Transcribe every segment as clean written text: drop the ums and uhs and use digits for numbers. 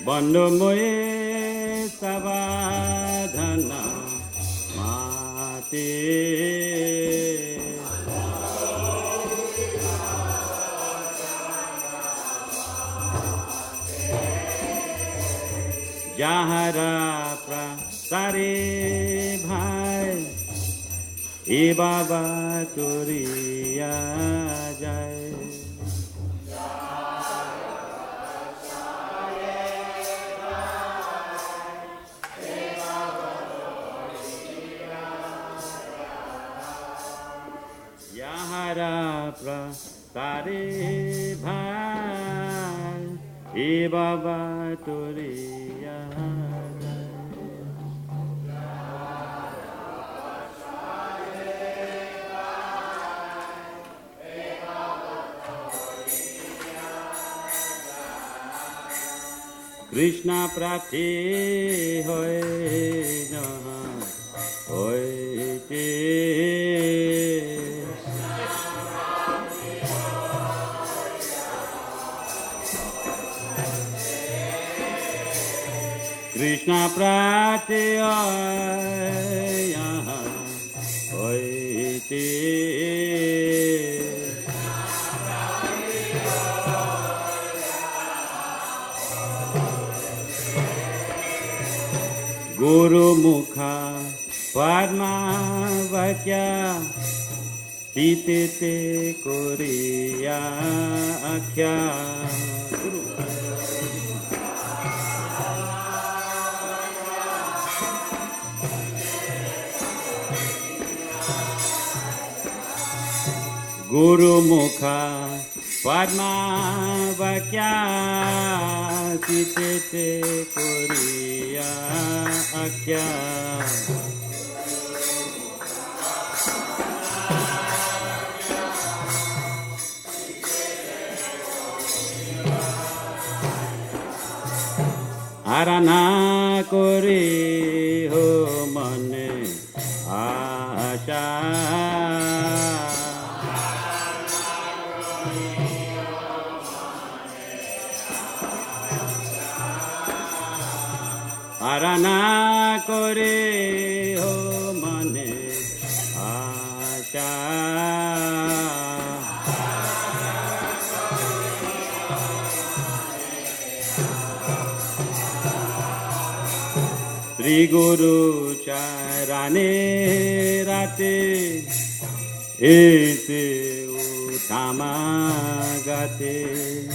Bandomoye Savadhana Mate Jahara Prasare Bhai E Baba Turiya Jai Yahara Prasare Bhai E Baba Turiya Krishna Prati Hoy Naha Hoy Te Krishna Prati Hoy Naha Hoy Te Guru Mukha Padma Vakya Titete Koriya Akhya Guru Mukha Padma Vakya Titete Koriya Akhya Arana Kori Ho Mane Asha Arana Kore Ho Mane Asha Sri Guru Charane Rate Ese Utama Gate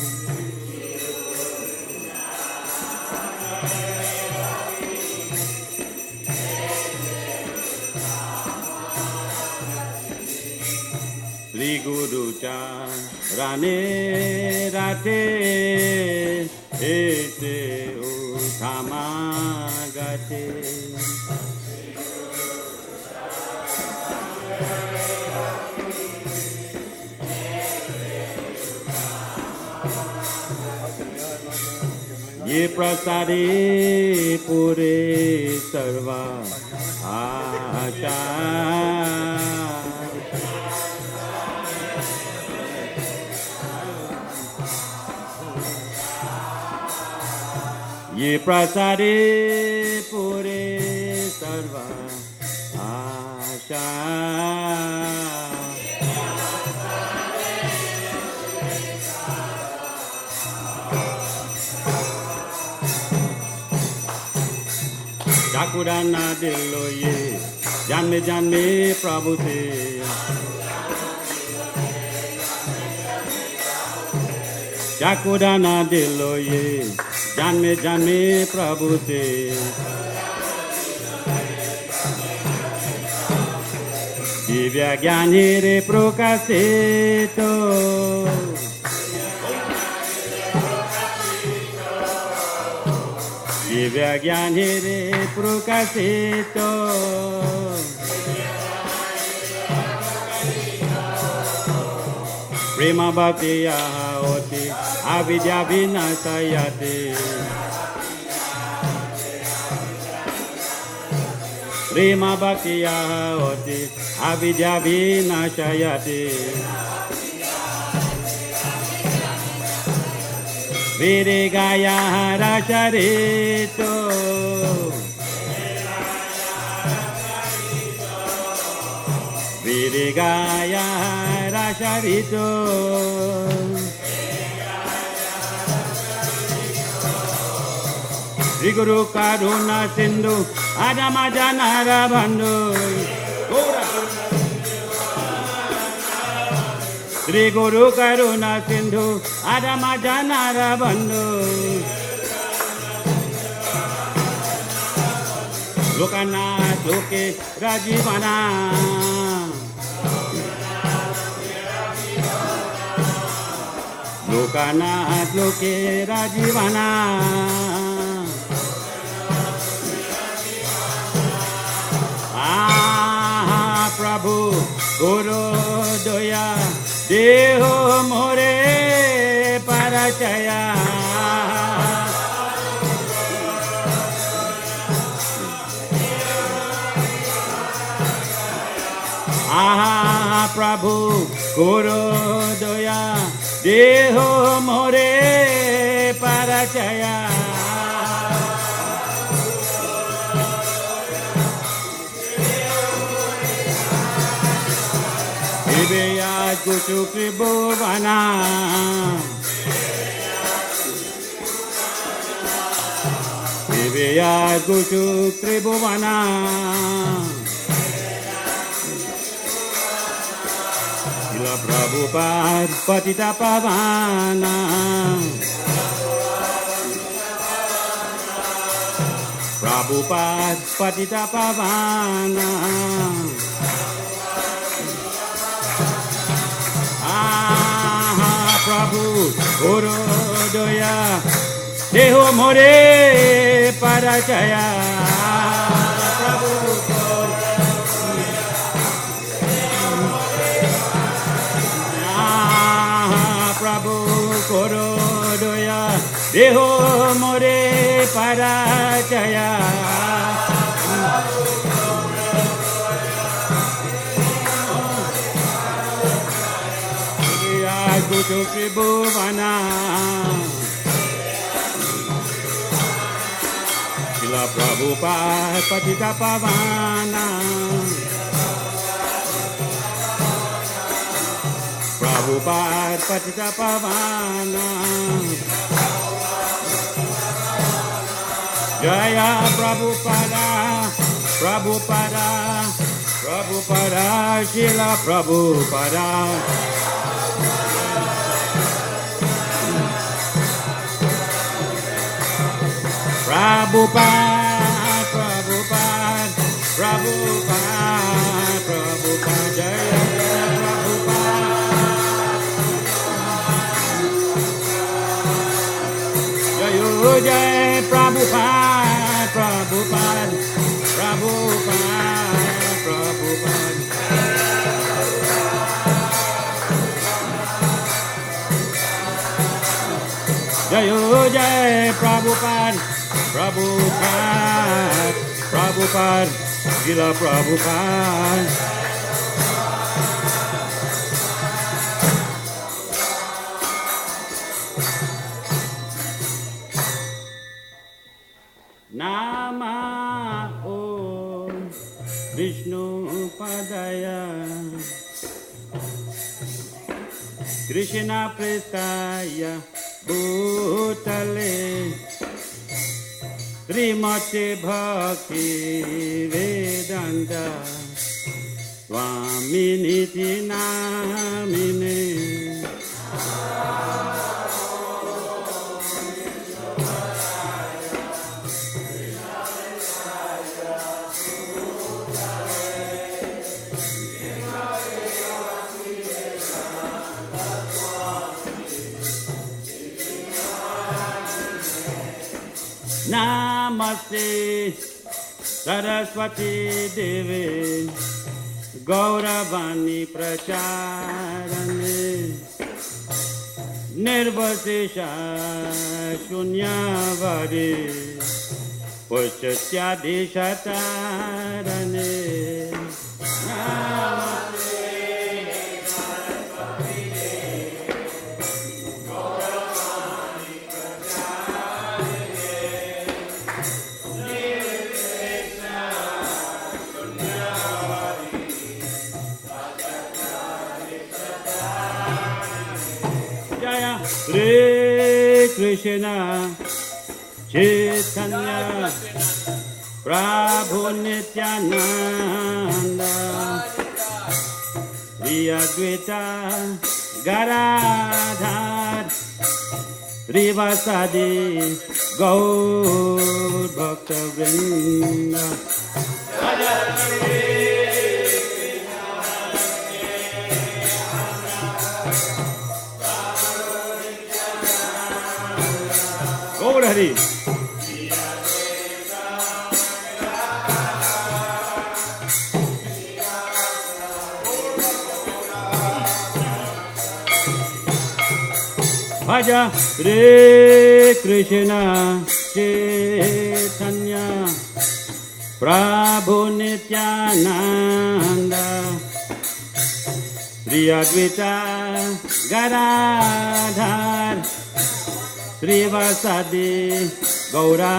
Sri Guru Charane Rate Ese Utama Gate Ye Prasade Pure Sarva Asha Ye Prasade Pure Sarva Asha Chakurana Dilo Ye Janme Janme Prabhu Te Chakurana Dilo Ye Janme Janme Prabhu Te Divya Gyani Re Prokasito Divya Gyani Re Prokasito Prema Bhakti Yahoti Avidya Vinasayate Prema Bhakti Yahoti Avidya Vinasayate Virigaya Rasharito Virigaya Rasharito Sri Guru Karuna Sindhu Adamajanara Bandhu Sri Guru Karuna Sindhu Adamajanara Bandhu Lokanath Loke Rajivana Lokanath Loke Rajivana Prabhu Guru Doya Deho More Parachaya Prabhu Guru Doya Deho More Parachaya Viveya Gutu Tribhuvana Viveya Gutu Tribhuvana Srila Prabhupada Patita Pavana Prabhupada Patita Pavana Prabhu Guru Doya Deho More Parachaya Prabhu Prabhu Guru Doya Deho More Parachaya Gutu Tribhuvana Srila Prabhupada Patita Pavana Prabhupada Patita Pavana Jaya Prabhupada Prabhupada Prabhupada Srila Prabhupada Prabhupada, Prabhupada, Prabhupada, Prabhupada, Jaya Prabhupada, Jaya Prabhupada, Prabhupada, Prabhupada, Prabhupada. Jaya Prabhupada, Prabhupada, Prabhupada, Srila Prabhupada. Nama Om Vishnu Padaya Krishna Prestaya Bhutale Srimati Bhakti Vedanta Swaminiti Namine Namaste Saraswati Devi Gauravani Pracharane Nirvasesha Shunyavadi Pushyatishatarane Namaste Hare Krishna Chaitanya Prabhu Nityananda Shri Advaita Gadadhar Srivasadi Gaur Bhakta Vrinda. Gaur Hari. Bhaja Hare Krishna Chaitanya Prabhu Nityananda Shri Advaita Gadadhar Srivasadi Gaura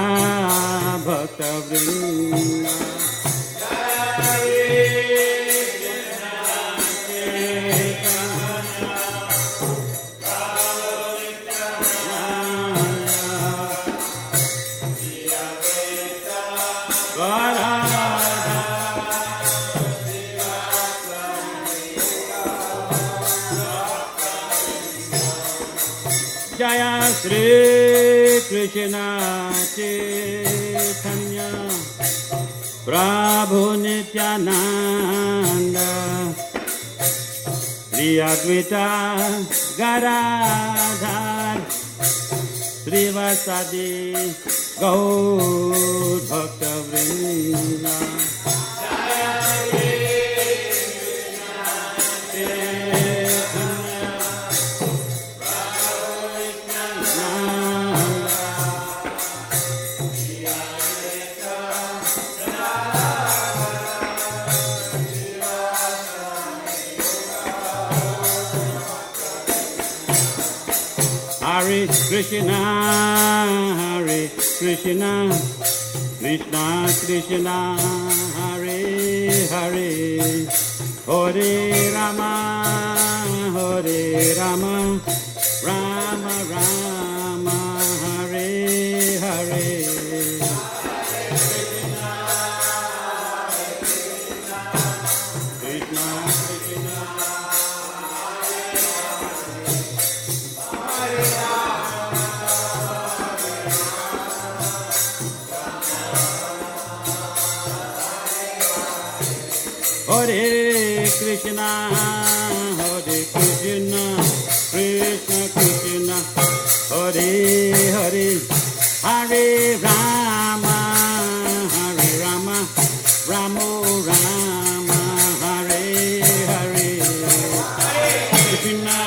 Bhakta Vrinda. Jaya Shri Krishna Chaitanya Prabhu Nityananda Shri Advaita Gadadhar Srivasadi Gaur Bhakta Vrinda. Hare Krishna, Hare Krishna, Krishna Krishna, Hare Hare, Hare Rama, Hare Rama, Rama Rama, Hare Hare. Hare Krishna, Hare Krishna, Krishna Krishna, Hare Hare, Hare Rama, Hare Rama, Rama Rama, Hare Hare, Krishna.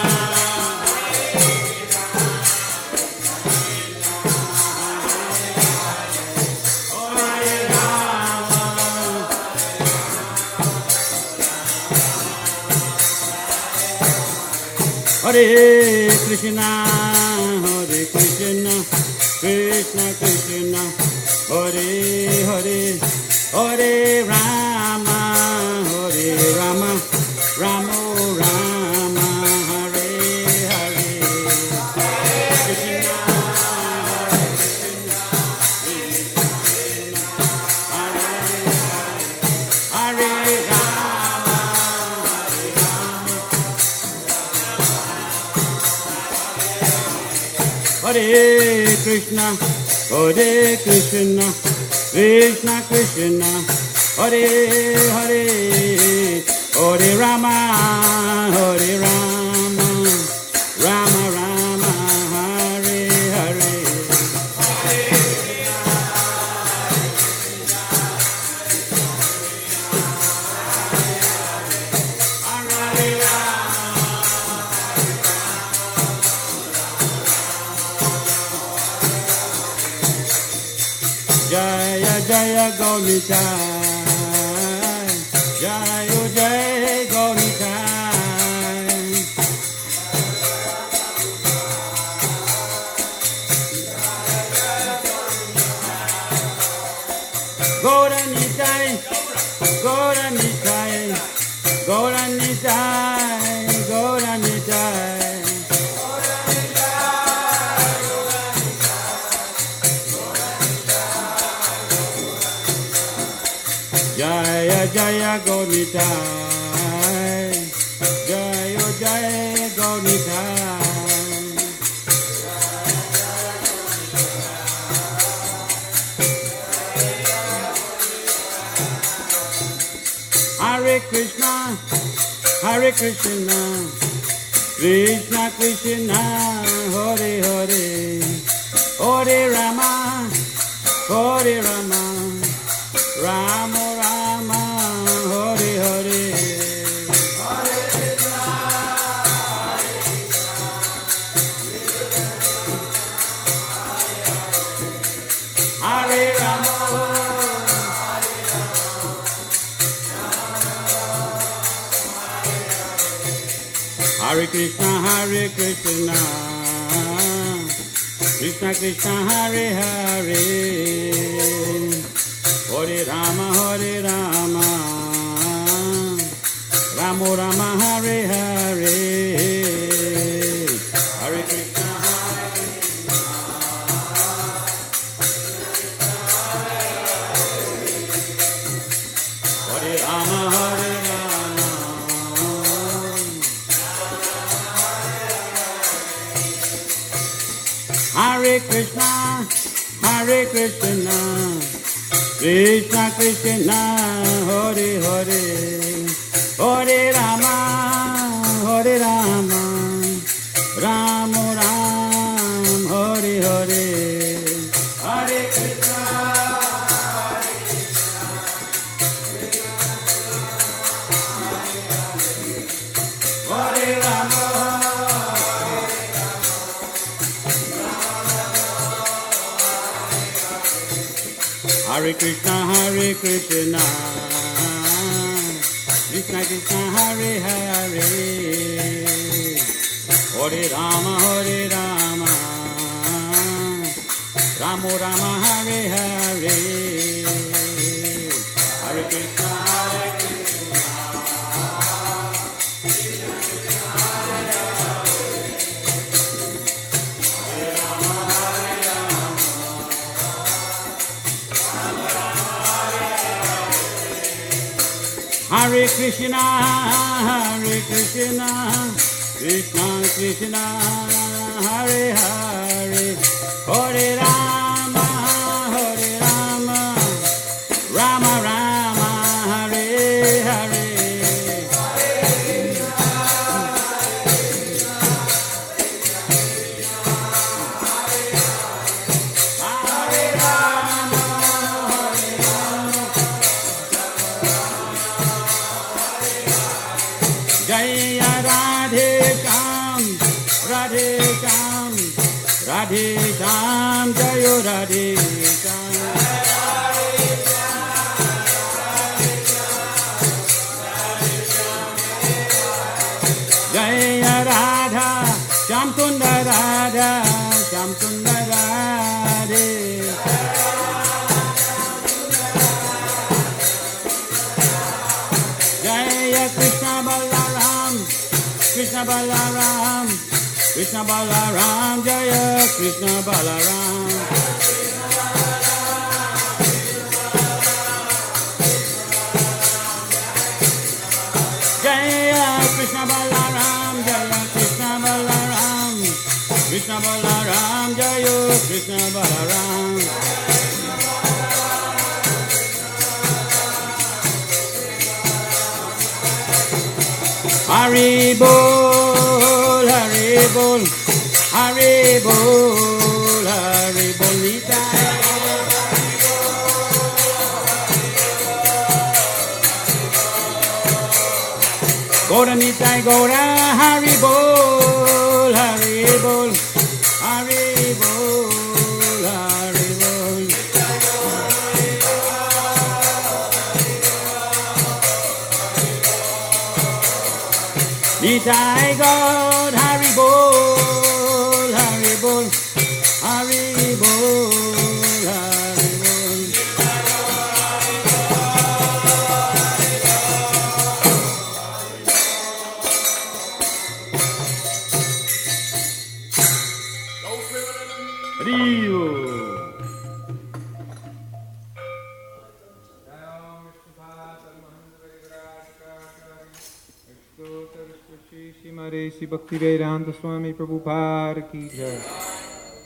Hare Krishna, Hare Krishna, Krishna Krishna, Hare Hare, Hare Rama, Hare Rama, Rama Rama, Hare Hare, Krishna, Hare Rama, Hare Krishna, Hare Krishna, Krishna Krishna, Hare Hare, Hare Rama, Hare Rama, Rama Rama, Hare Hare. Jaya Jaya Gaurita, Jaya Jaya Gaurita, Gauranitai, Gauranitai, Gauranitai, Gauranitai, Jaya Gaunitai, Jaya Jaya Gaunitai. Hare Krishna, Hare Krishna, Krishna Krishna, Hare Hare, Hare Rama, Hare Rama, Rama Rama, Hare Hare. Hare Krishna, Hare Rama. Hare Krishna, Hare Krishna, Krishna Krishna, Hare Hare, Hare Rama, Hare Rama, Rama Rama, Hare Hare, Hare Krishna, Hare Krishna, Hare Rama, Hare Rama. Hare Krishna, Hare Krishna, Krishna Krishna, Hare Hare, Hare Rama, Hare Rama, Rama Ram, Hare Hare, Hare Krishna, Hare Rama. Hare Krishna, Hare Krishna, Krishna Krishna, Hare Hare, Hare Rama, Hare Rama, Rama Rama, Hare Hare, Hare Krishna, Hare Krishna, Hare Rama, Hare Rama. Hare Krishna, Hare Krishna, Krishna Krishna, Hare Hare, Hare Rama, Hare Rama, Rama Rama, Hare Hare. Hare Rama, Hare Rama, Jaya Radhe Sham, Radhe Sham, Radhe Sham, Jaya Radhe Sham. Jaya Radha, Sham Sundar Radha, Sham Sundar Radhe. Jaya Krishna Balaram, Krishna Balaram, Krishna Balaram, Jaya Krishna Balaram. Jaya Krishna Balaram, Jaya Krishna Balaram, Krishna Balaram, Jaya Krishna Balaram. Hare Bol, Hare Bol, Hare Bol, Hare Bol, Nitai. Gora Nitai, Gora, Hare Bol, Hare Bol, Hare Bol, Hare Bol. Nitai God, Hare Bol, Hare Bol, Hare Bol, Hare Bol. Rio. Sri Bhaktivedanta Swami Prabhupada ki jai.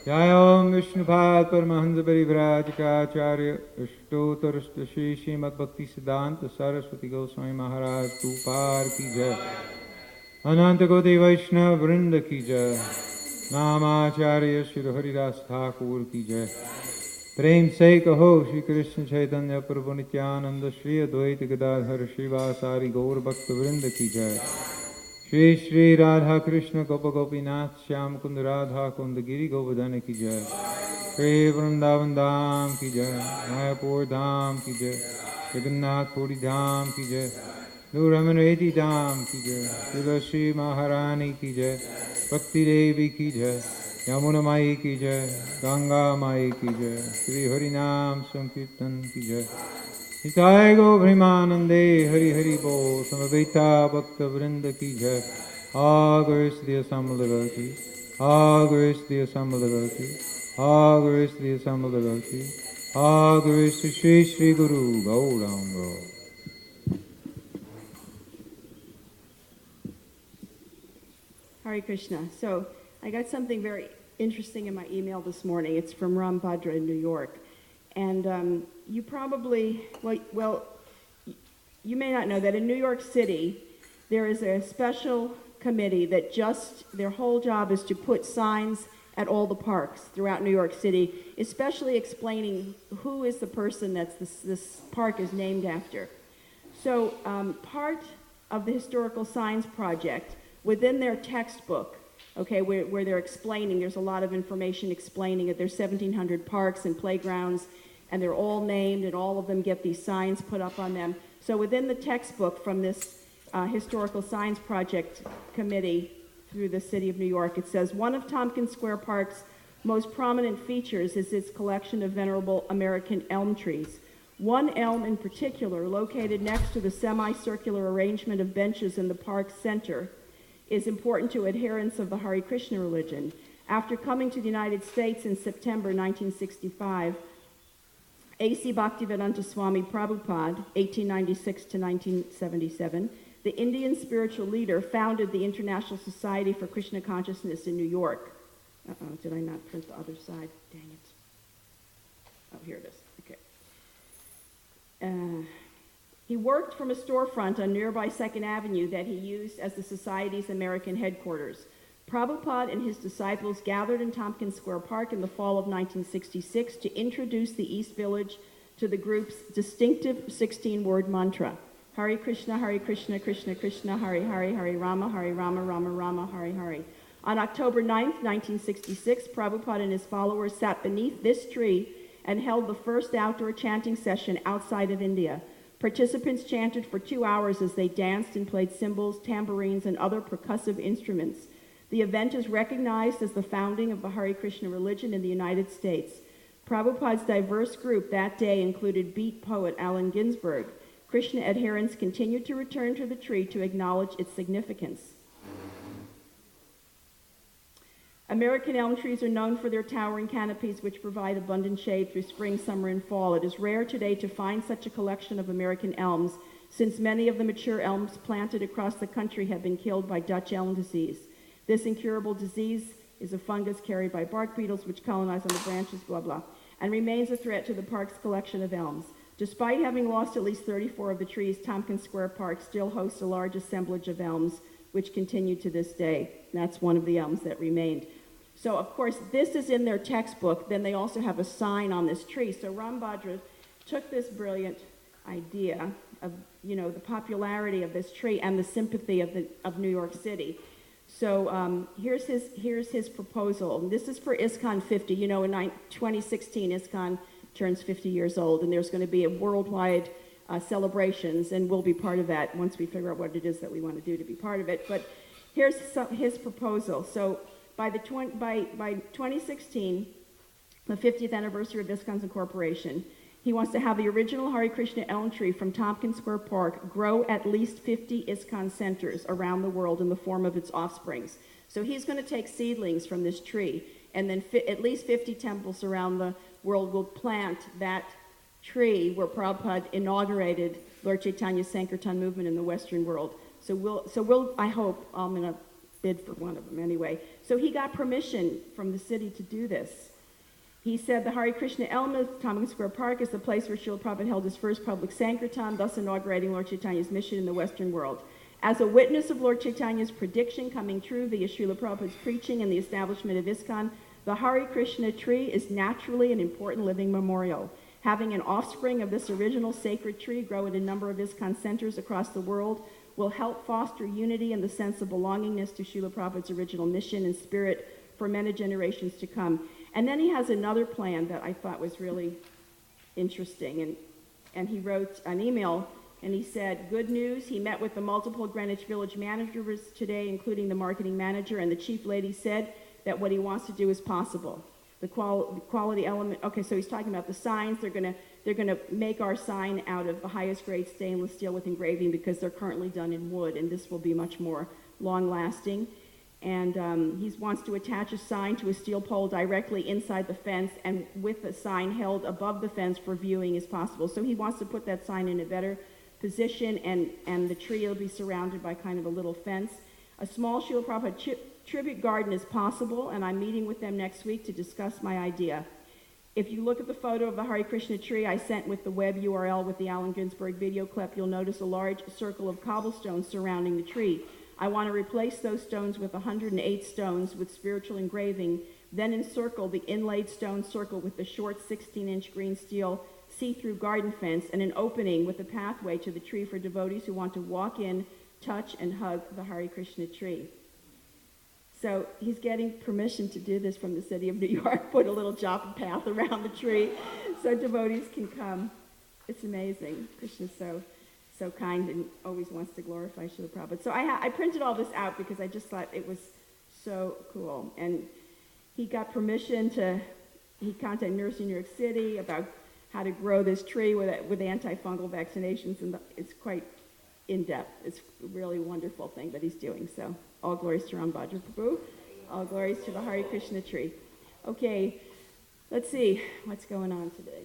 Jai Om Vishnupad Paramahansa Parivrajikacharya Ashtotarashta Shri Srimad Bhakti Siddhanta Saraswati Goswami Maharaj Prabhupada ki jai. Ananta Koti Vaishnava Vrinda ki jai. Namacharya Shri Haridas Thakur ki jai. Prem se kaho Shri Krishna Chaitanya Prabhu Nityananda Shri Advaita Gadadhar Srivasari Gaur Bhakta Vrinda ki jai. Shri Shri Radha Krishna Gopa Gopinath Shyam Kund Radha Kund Giri Govardhana ki jai. Shri Vrindavan Dham ki jai. Mayapur Dham ki jai. Jagannath Puri Dham ki jai. Nuramanvedi Dham ki jai. Tulasi Maharani ki jai. Bhakti Devi ki jai. Yamuna Mai ki jai. Ganga Mai ki jai. Shri Harinam Sankirtan ki jai. Nitai Go Bhrimanande Hari Hari Bo Samaveta Bhakta Vrinda ki jai. All grace to the assembled devotees. All grace to the assembled devotees. All grace to the assembled devotees. All grace to Shri Shri Guru Gauranga. Hare Krishna. So I got something very interesting in my email this morning. It's from Ram Bhadra in New York. And you probably, you may not know that in New York City, there is a special committee that their whole job is to put signs at all the parks throughout New York City, especially explaining who is the person that this park is named after. So part of the Historical Signs Project, within their textbook, okay, where they're explaining, there's a lot of information explaining that there's 1,700 parks and playgrounds, and they're all named, and all of them get these signs put up on them. So within the textbook from this Historical Signs Project Committee through the City of New York, it says, one of Tompkins Square Park's most prominent features is its collection of venerable American elm trees. One elm in particular, located next to the semicircular arrangement of benches in the park's center, is important to adherents of the Hare Krishna religion. After coming to the United States in September 1965, A.C. Bhaktivedanta Swami Prabhupada, 1896 to 1977, the Indian spiritual leader, founded the International Society for Krishna Consciousness in New York. Did I not print the other side? Dang it. Oh, here it is. Okay. He worked from a storefront on nearby 2nd Avenue that he used as the Society's American headquarters. Prabhupada and his disciples gathered in Tompkins Square Park in the fall of 1966 to introduce the East Village to the group's distinctive 16-word mantra, Hare Krishna, Krishna Krishna, Hare Hare, Hare Rama, Rama Rama, Hare Hare. On October 9th, 1966, Prabhupada and his followers sat beneath this tree and held the first outdoor chanting session outside of India. Participants chanted for 2 hours as they danced and played cymbals, tambourines, and other percussive instruments. The event is recognized as the founding of the Hare Krishna religion in the United States. Prabhupada's diverse group that day included beat poet Allen Ginsberg. Krishna adherents continued to return to the tree to acknowledge its significance. American elm trees are known for their towering canopies, which provide abundant shade through spring, summer, and fall. It is rare today to find such a collection of American elms, since many of the mature elms planted across the country have been killed by Dutch elm disease. This incurable disease is a fungus carried by bark beetles which colonize on the branches, blah, blah, and remains a threat to the park's collection of elms. Despite having lost at least 34 of the trees, Tompkins Square Park still hosts a large assemblage of elms, which continue to this day. That's one of the elms that remained. So, of course, this is in their textbook. Then they also have a sign on this tree. So Ram Bhadra took this brilliant idea of, the popularity of this tree and the sympathy of New York City. So here's his proposal. And this is for ISKCON 50. In 2016, ISKCON turns 50 years old, and there's going to be a worldwide celebrations, and we'll be part of that once we figure out what it is that we want to do to be part of it. But here's his proposal. So by 2016, the 50th anniversary of ISKCON's incorporation, he wants to have the original Hare Krishna elm tree from Tompkins Square Park grow at least 50 ISKCON centers around the world in the form of its offsprings. So he's going to take seedlings from this tree, and then at least 50 temples around the world will plant that tree where Prabhupada inaugurated Lord Chaitanya's Sankirtan movement in the Western world. So I hope, I'm going to bid for one of them anyway. So he got permission from the city to do this. He said the Hare Krishna element of Tompkins Square Park is the place where Srila Prabhupada held his first public Sankirtan, thus inaugurating Lord Chaitanya's mission in the Western world. As a witness of Lord Chaitanya's prediction coming true via Srila Prabhupada's preaching and the establishment of ISKCON, the Hare Krishna tree is naturally an important living memorial. Having an offspring of this original sacred tree grow at a number of ISKCON centers across the world will help foster unity and the sense of belongingness to Srila Prabhupada's original mission and spirit for many generations to come. And then he has another plan that I thought was really interesting. And he wrote an email, and he said, good news, he met with the multiple Greenwich Village managers today, including the marketing manager, and the chief lady said that what he wants to do is possible. The quality element, okay, so he's talking about the signs. They're gonna make our sign out of the highest grade stainless steel with engraving because they're currently done in wood, and this will be much more long lasting. And he wants to attach a sign to a steel pole directly inside the fence and with the sign held above the fence for viewing as possible. So he wants to put that sign in a better position, and the tree will be surrounded by kind of a little fence. A small Srila Prabhupada tribute garden is possible, and I'm meeting with them next week to discuss my idea. If you look at the photo of the Hare Krishna tree I sent with the web URL with the Allen Ginsberg video clip, you'll notice a large circle of cobblestones surrounding the tree. I want to replace those stones with 108 stones with spiritual engraving, then encircle the inlaid stone circle with the short 16-inch green steel see-through garden fence and an opening with a pathway to the tree for devotees who want to walk in, touch, and hug the Hare Krishna tree. So he's getting permission to do this from the city of New York, put a little joppa path around the tree so devotees can come. It's amazing. Krishna's so kind and always wants to glorify Srila Prabhupada. So I printed all this out because I just thought it was so cool. And he got permission he contacted Nurse in New York City about how to grow this tree with antifungal vaccinations, and it's quite in-depth. It's a really wonderful thing that he's doing. So all glories to Ram Bhadra Prabhu. All glories to the Hare Krishna tree. Okay, let's see what's going on today.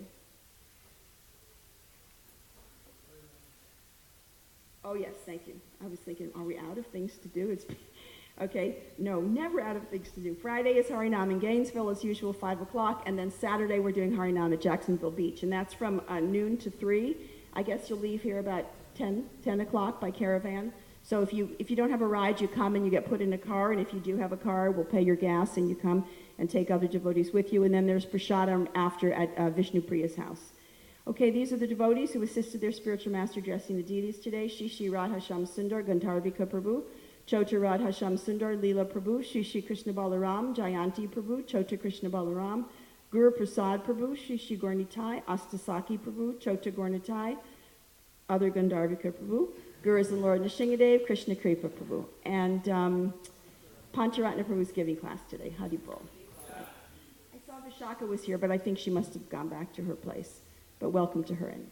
Oh, yes, thank you. I was thinking, are we out of things to do? Okay, no, never out of things to do. Friday is Harinam in Gainesville, as usual, 5 o'clock, and then Saturday we're doing Harinam at Jacksonville Beach, and that's from noon to 3. I guess you'll leave here about 10 o'clock by caravan. So if you don't have a ride, you come and you get put in a car, and if you do have a car, we'll pay your gas, and you come and take other devotees with you, and then there's prasadam after at Vishnu Priya's house. Okay, these are the devotees who assisted their spiritual master dressing the deities today. Shri Shri Radha Sham Sundar, Gandharvika Prabhu, Chota Radha Sham Sundar, Leela Prabhu, Shri Shri Krishna Balaram, Jayanti Prabhu, Chota Krishna Balaram, Guru Prasad Prabhu, Shri Shri Gornitai, Astasaki Prabhu, Chota Gornitai, other Gandharvika Prabhu, Gurus and Lord Nishingadev, Krishna Kripa Prabhu, and Pancharatna Prabhu's giving class today, Haribol. I saw Vishaka was here, but I think she must have gone back to her place. But welcome to her in.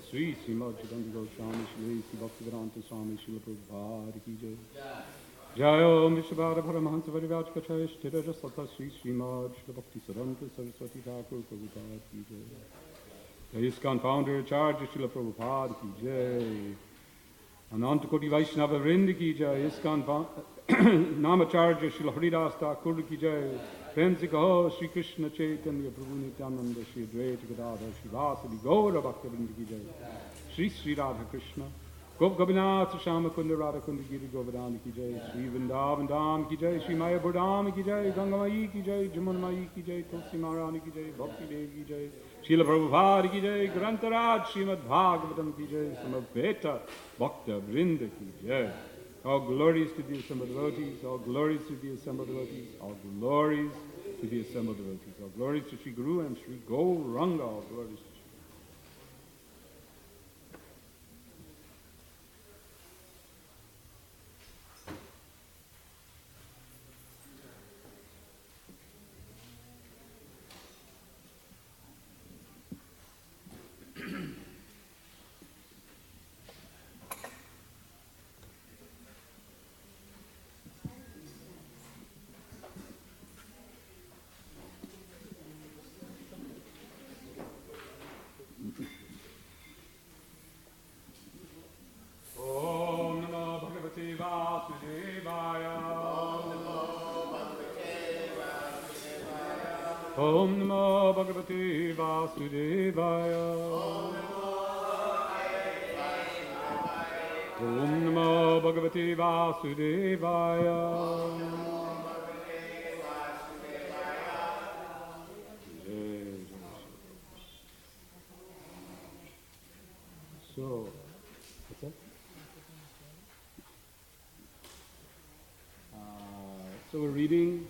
Sri Srimad Chaitanya Goswami Shri Bhaktivedanta Swami Srila Prabhupada Ki Jai. Jai Om Vishvara Paramahansa Varivachkacharya Sthira Sata Sri Srimad Srila Bhakti Siddhanta Saraswati Thakur Prabhupada Ki Jai. Jai ISKCON Founder Acharya Srila Prabhupada Ki Jai. Ananta Koti Vaishnava Vrinda Ki Jai. ISKCON Namacharya Srila Haridas Thakur Ki Jai. Prem se kaho Shri Krishna Chaitanya Prabhu Nityananda Shri Advaita Gadadhar Shri Vasadi Gaura Bhaktivinoda Ki Jai. Shri Sri Radha Krishna Gop Gopinath Shama Kunda Radha Kunda Giri Govardhana Ki Jai. Shri Vrindavan Dham Ki Jai. Shri Maya Burdham Ki Jai. Ganga Mai Ki Jai. Jamuna Mai Ki Jai. Tulsi Maharani Ki Jai. Bhakti Dev Ki Jai. Srila Prabhupada Ki Jai. Grantaraj Srimad Bhagavatam Ki Jai. Samaveta Bhakta Vrinda Ki Jai. All glories to the assembled devotees, all glories to the assembled devotees, all glories to the assembled devotees, all glories to Sri Guru and Sri Gauranga, all glories to Sri. Om Namo Bhagavate Vasudevaya. Om Namo Bhagavate Vasudevaya. So, what's that? So we're reading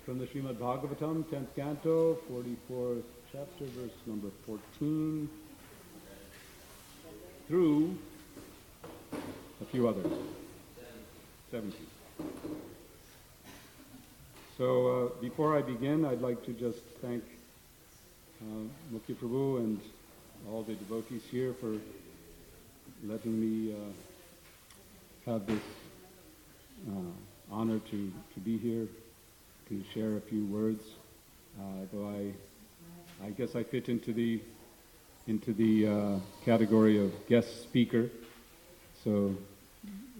from the Srimad Bhagavatam, 10th canto, 44th chapter, verse number 14, through a few others, 17. So before I begin, I'd like to just thank Mukhya Prabhu and all the devotees here for letting me have this honor to be here, to share a few words, though I guess I fit into the category of guest speaker. So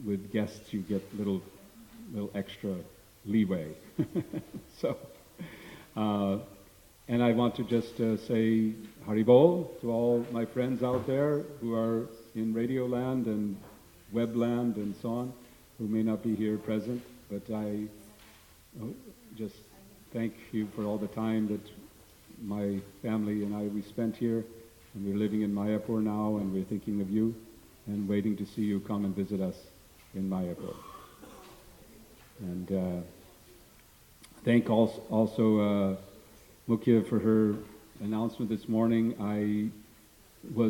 with guests you get little extra leeway. So and I want to just say Hari Bol to all my friends out there who are in radio land and web land and so on, who may not be here present, but I just thank you for all the time that my family and we spent here, and we're living in Mayapur now, and we're thinking of you and waiting to see you come and visit us in Mayapur. And thank also Mukhya for her announcement this morning. I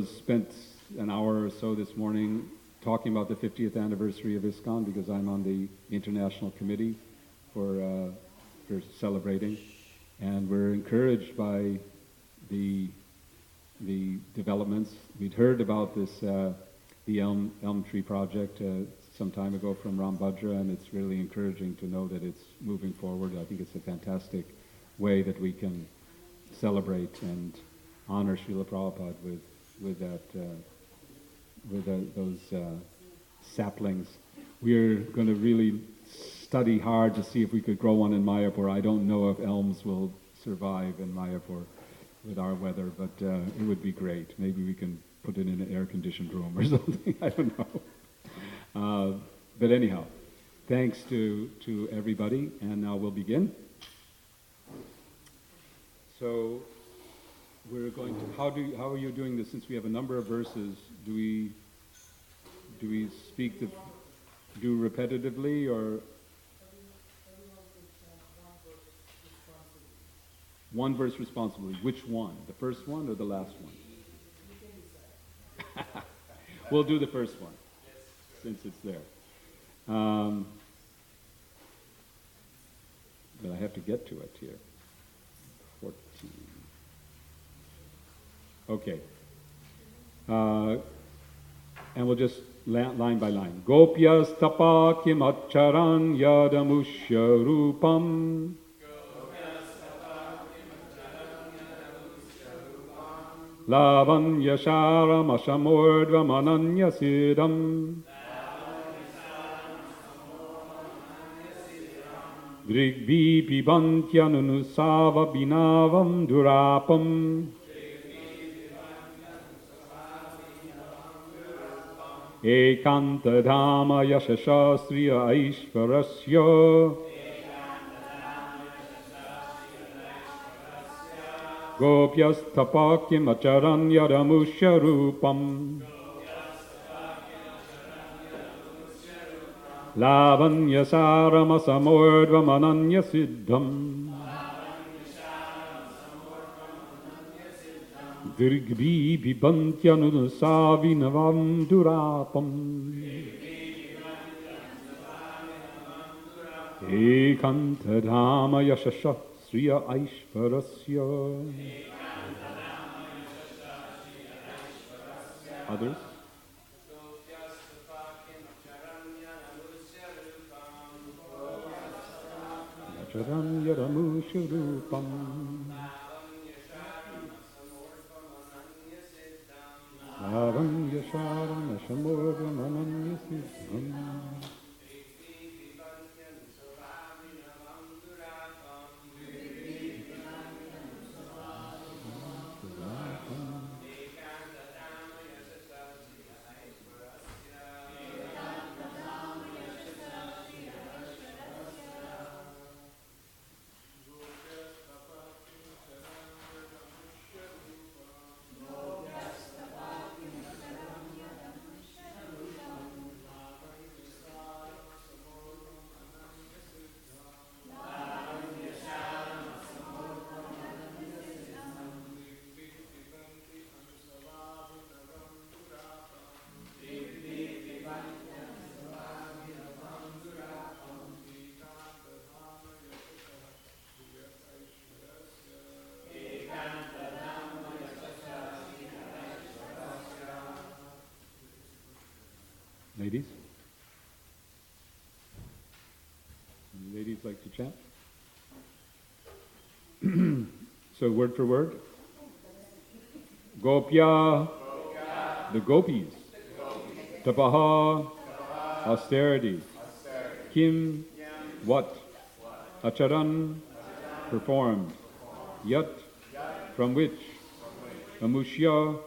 spent an hour or so this morning talking about the 50th anniversary of ISKCON, because I'm on the international committee for celebrating, and we're encouraged by the developments. We'd heard about this the elm tree project some time ago from Ram Bhadra, and it's really encouraging to know that it's moving forward. I think it's a fantastic way that we can celebrate and honor Srila Prabhupada with those saplings. We're going to really study hard to see if we could grow one in Mayapur. I don't know if elms will survive in Mayapur with our weather, but it would be great. Maybe we can put it in an air-conditioned room or something. I don't know. But anyhow, thanks to everybody, and now we'll begin. So we're going to. How are you doing this? Since we have a number of verses, do we do repetitively, or one verse responsibly? Which one? The first one or the last one? We'll do the first one, since it's there. But I have to get to it here. 14. Okay. And we'll just line by line. Gopyas tapa kim acharan yadamushya rupam. Lavanya sharam ashamordvam ananya siddham. Drigvi pibantyanunusava binavam durapam. Ekantadhama yashashastriya aishvarasya. Gopyas tapakim acharan yadamushya rupam. Lavanya saramasamordvam ananya siddham. Dirgvi bibantyanunusavinavam durapam. Ekantadhama yashasha sriya aishvarasya. Others? Acharam yadamushya rupam. Lavanya sharam ashamordvam ananya siddham. Ladies? Ladies like to chant? So word for word. Gopya, the gopis. Tapaha, austerity. Kim, what? Acharan, performed. Yat, from which? Amushya,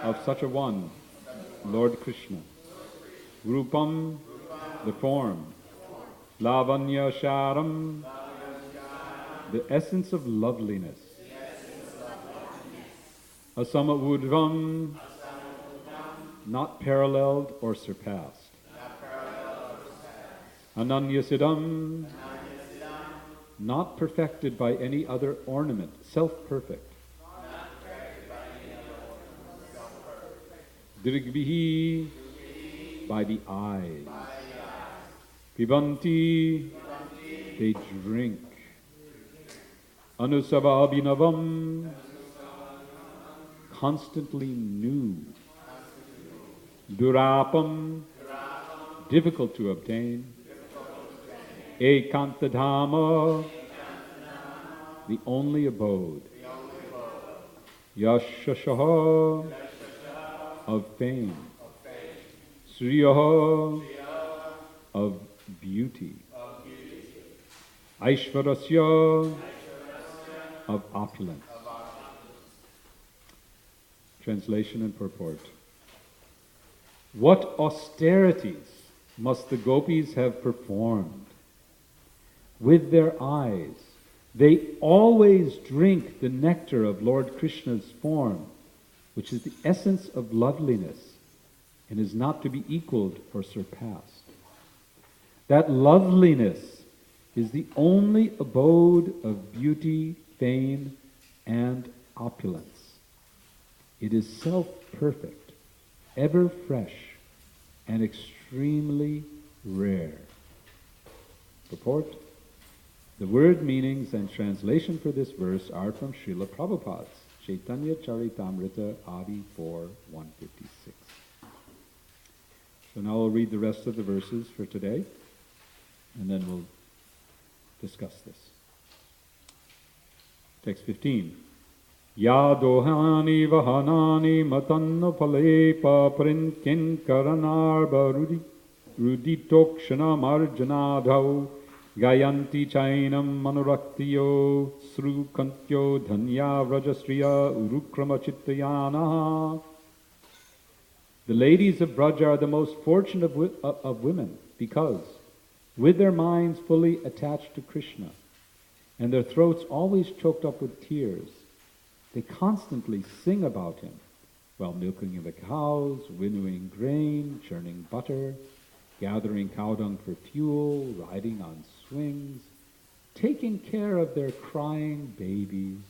of such a one, Lord Krishna. Rupam, the form. Lavanya sharam, the essence of loveliness. Asama udvam, not paralleled or surpassed. Ananyasiddham, not perfected by any other ornament, self-perfect. Dirigvihi, by the eyes. Pibanti, they drink. Anusava abhinavam, constantly new. Durapam, difficult to obtain. Ekantadhama, the only abode. Yashashaha, of fame. Sriyaha, of beauty. Aishvarasya, of opulence. Translation and purport. What austerities must the gopis have performed? With their eyes, they always drink the nectar of Lord Krishna's form, which is the essence of loveliness and is not to be equaled or surpassed. That loveliness is the only abode of beauty, fame, and opulence. It is self-perfect, ever fresh, and extremely rare. Purport. The word meanings and translation for this verse are from Srila Prabhupada's Chaitanya Charitamrita, Adi 4, 156. So now I'll read the rest of the verses for today, and then we'll discuss this. Text 15. Ya dohani vahanani matanno palepa prinkin karanarba ruditokshana marjanadhau gayanti chainam manuraktiyo srukantyo dhanya vrajastriya urukrama chittayana. The ladies of Braja are the most fortunate of women because, with their minds fully attached to Krishna and their throats always choked up with tears, they constantly sing about him while milking the cows, winnowing grain, churning butter, gathering cow dung for fuel, riding on swings, taking care of their crying babies,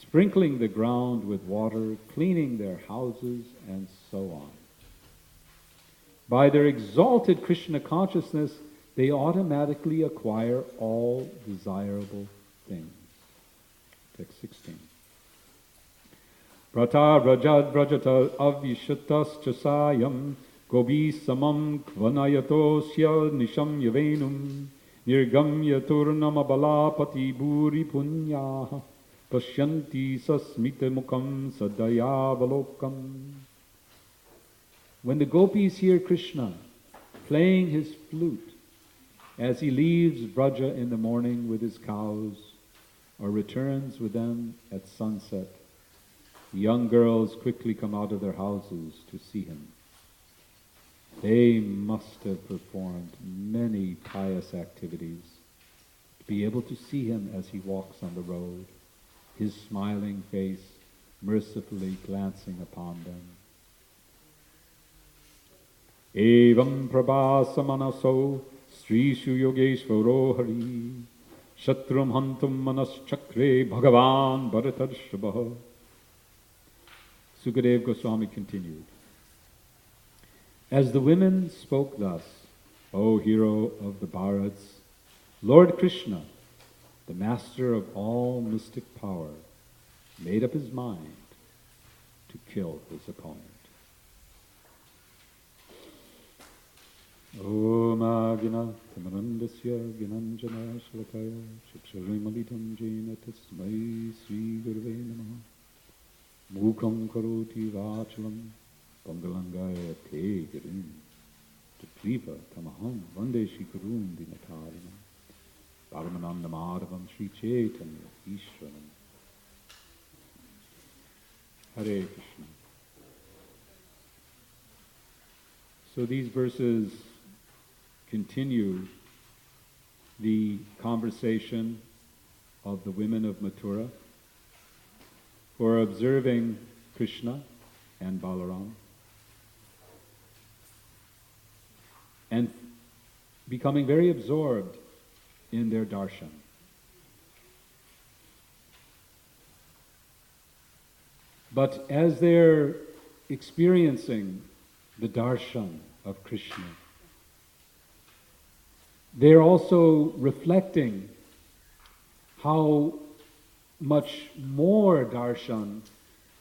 sprinkling the ground with water, cleaning their houses, and so on. By their exalted Krishna consciousness, they automatically acquire all desirable things. Text 16. Prata vrajad vrajata avishutas chasayam gobi samam kvanayatosya nisham yavenum nirgamya turnama balapati buri punyaha Pashyanti sasmita mukam sadayavalokam. When the gopis hear Krishna playing his flute as he leaves Braja in the morning with his cows or returns with them at sunset, the young girls quickly come out of their houses to see him. They must have performed many pious activities to be able to see him as he walks on the road, his smiling face mercifully glancing upon them. Evam prabhasamanaso srishu yogeshvaro hari shatrum hantum manaschakre bhagavan bharatarshabha. Sukadeva Goswami continued. As the women spoke thus, O hero of the Bharats, Lord Krishna, the master of all mystic power, made up his mind to kill his opponent. Om Agina Tamarandasya Ginanjana Shalakaya Shiksharimalidam Jaina Tasmai Sri Gurve Namaha Mukham Karoti Vachalam Pangalangaya Te Girim Takripa Tamaham Vande Shikarum Dinatarina Paramananda Madhavam Sri Chaitanya Ishwaram. Hare Krishna. So these verses continue the conversation of the women of Mathura who are observing Krishna and Balaram and becoming very absorbed in their darshan. But as they're experiencing the darshan of Krishna, they're also reflecting how much more darshan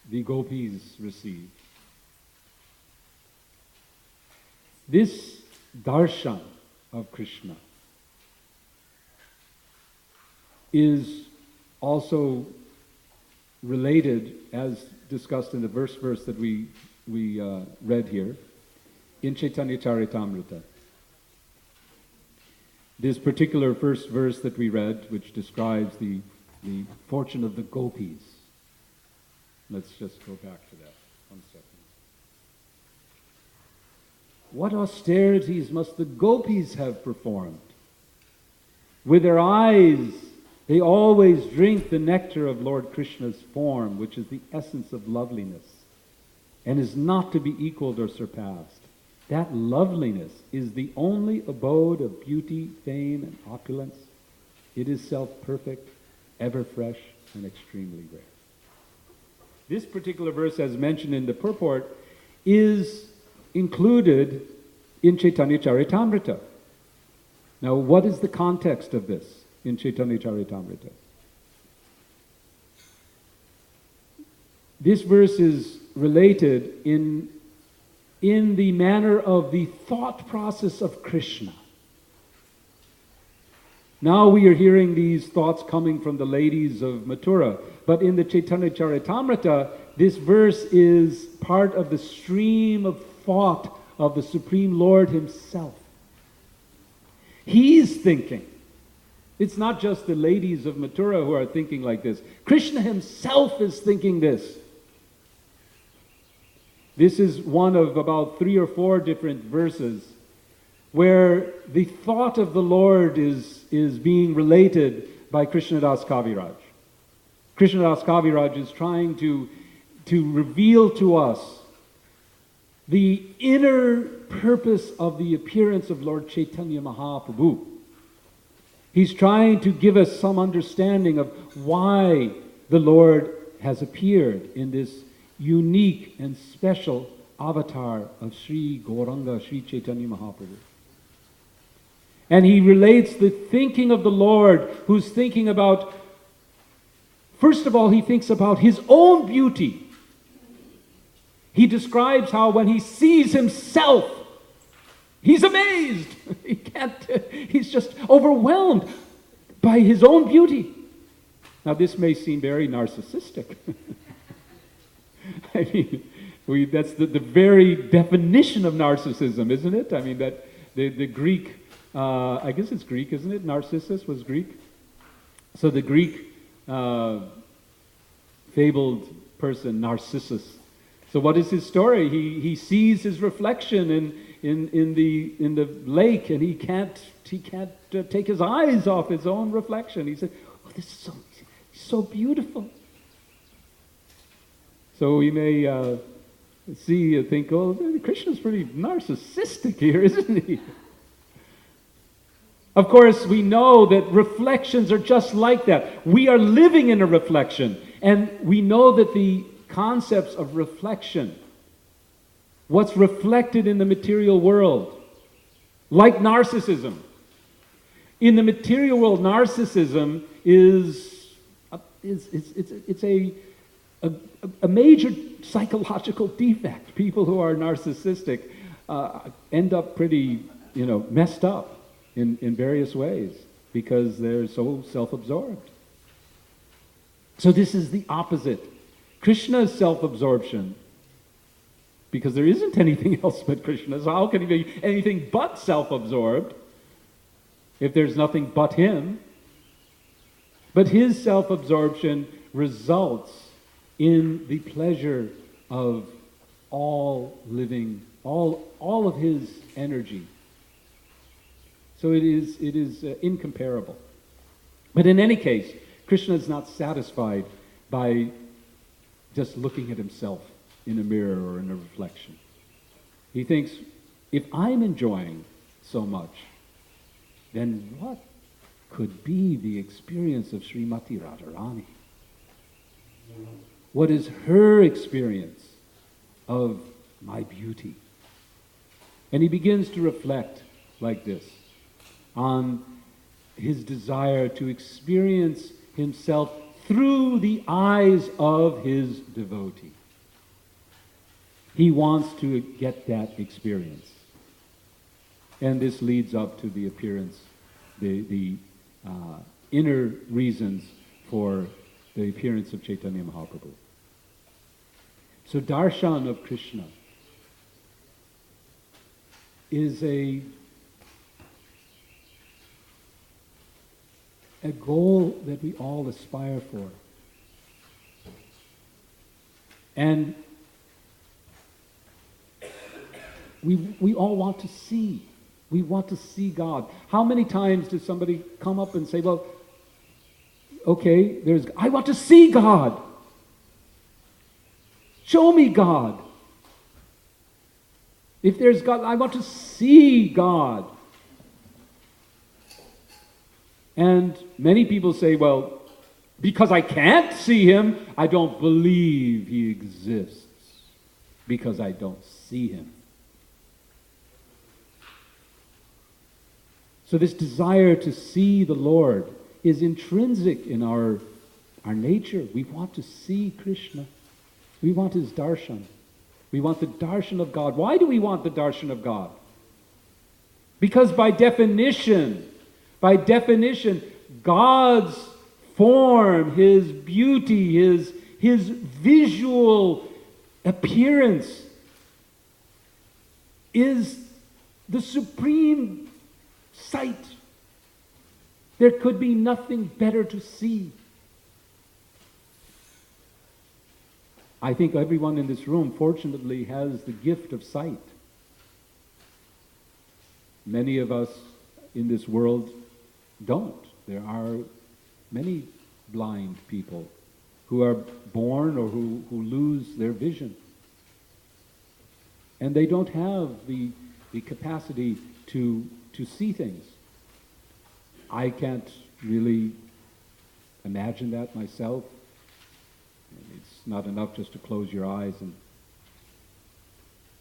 the gopis receive. This darshan of Krishna is also related, as discussed in the verse that we read here, in Chaitanya Charitamrita. This particular first verse that we read, which describes the fortune of the gopis. Let's just go back to that 1 second. What austerities must the gopis have performed? With their eyes, they always drink the nectar of Lord Krishna's form, which is the essence of loveliness, and is not to be equaled or surpassed. That loveliness is the only abode of beauty, fame, and opulence. It is self-perfect, ever fresh, and extremely rare. This particular verse, as mentioned in the purport, is included in Chaitanya Charitamrita. Now, what is the context of this in Chaitanya Charitamrita? this verse is related in the manner of the thought process of Krishna. Now we are hearing these thoughts coming from the ladies of Mathura, but in the Chaitanya Charitamrita, this verse is part of the stream of thought of the Supreme Lord himself. He's thinking. It's not just the ladies of Mathura who are thinking like this. Krishna himself is thinking this. This is one of about 3 or 4 different verses where the thought of the Lord is being related by Krishnadas Kaviraj. Krishnadas Kaviraj is trying to reveal to us the inner purpose of the appearance of Lord Chaitanya Mahaprabhu. He's trying to give us some understanding of why the Lord has appeared in this unique and special avatar of Sri Gauranga, Sri Chaitanya Mahaprabhu. And he relates the thinking of the Lord, who's thinking about, first of all, he thinks about his own beauty. He describes how when he sees himself, he's amazed. He's just overwhelmed by his own beauty. Now this may seem very narcissistic. I mean, that's the very definition of narcissism, isn't it? I mean, that the Greek, I guess it's Greek, isn't it? Narcissus was Greek. So the Greek fabled person, Narcissus. So what is his story? He sees his reflection in the lake, and he can't take his eyes off his own reflection. He said, "Oh, this is so beautiful." So we may think, "Oh, Krishna's pretty narcissistic here, isn't he?" Of course, we know that reflections are just like that. We are living in a reflection, and we know that the concepts of reflection, what's reflected in the material world, like narcissism. In the material world, narcissism is a major psychological defect. People who are narcissistic end up pretty, messed up in various ways because they're so self-absorbed. So this is the opposite. Krishna's self-absorption, because there isn't anything else but Krishna, so how can he be anything but self-absorbed if there's nothing but him? But his self-absorption results in the pleasure of all living, all of his energy. So it is incomparable. But in any case, Krishna is not satisfied by just looking at himself in a mirror or in a reflection. He thinks, if I'm enjoying so much, then what could be the experience of Srimati Radharani? What is her experience of my beauty? And he begins to reflect like this on his desire to experience himself through the eyes of his devotee. He wants to get that experience. And this leads up to the appearance, the inner reasons for the appearance of Chaitanya Mahaprabhu. So darshan of Krishna is a goal that we all aspire for. And we all want to see. We want to see God. How many times does somebody come up and say, well, okay, I want to see God. Show me God. If there's God, I want to see God. And many people say, well, because I can't see him, I don't believe he exists, because I don't see him. So this desire to see the Lord is intrinsic in our nature. We want to see Krishna. We want his darshan. We want the darshan of God. Why do we want the darshan of God? Because by definition, God's form, his beauty, his visual appearance is the supreme sight. There could be nothing better to see. I think everyone in this room, fortunately, has the gift of sight. Many of us in this world don't. There are many blind people who are born or who lose their vision. And they don't have the capacity to see things. I can't really imagine that myself. It's not enough just to close your eyes. And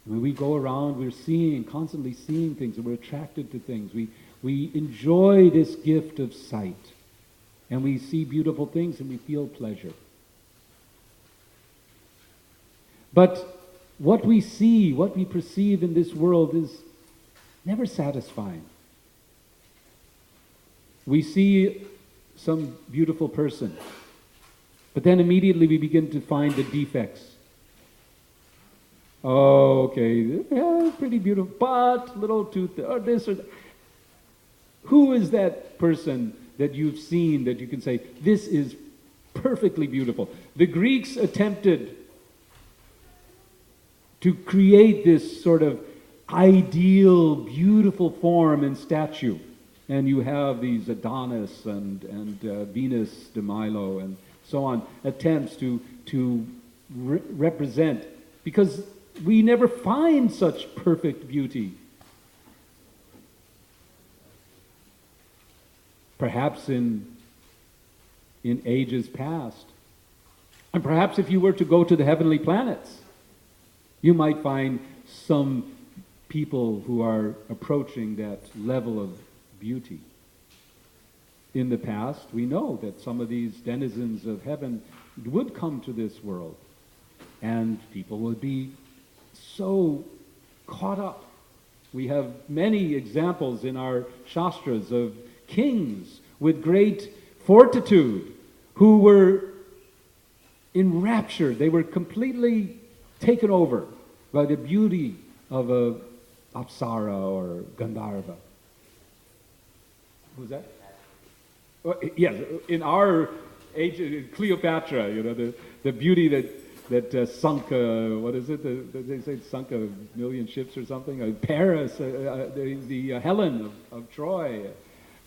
when we go around, we're constantly seeing things, and we're attracted to things. We enjoy this gift of sight. And we see beautiful things and we feel pleasure. But what we see, what we perceive in this world is never satisfying. We see some beautiful person, but then immediately we begin to find the defects. Oh, okay, yeah, pretty beautiful, but little tooth, or this or that. Who is that person that you've seen that you can say, this is perfectly beautiful? The Greeks attempted to create this sort of ideal, beautiful form and statue. And you have these Adonis and Venus de Milo and so on, attempts to represent, because we never find such perfect beauty. Perhaps in ages past. And perhaps if you were to go to the heavenly planets, you might find some people who are approaching that level of beauty. In the past, we know that some of these denizens of heaven would come to this world, and people would be so caught up. We have many examples in our Shastras of kings with great fortitude who were enraptured. They were completely taken over by the beauty of a Apsara or Gandharva. Who's that? Yes, in our age, Cleopatra, the beauty that sunk, what is it? They say sunk a million ships or something. Paris, the Helen of Troy,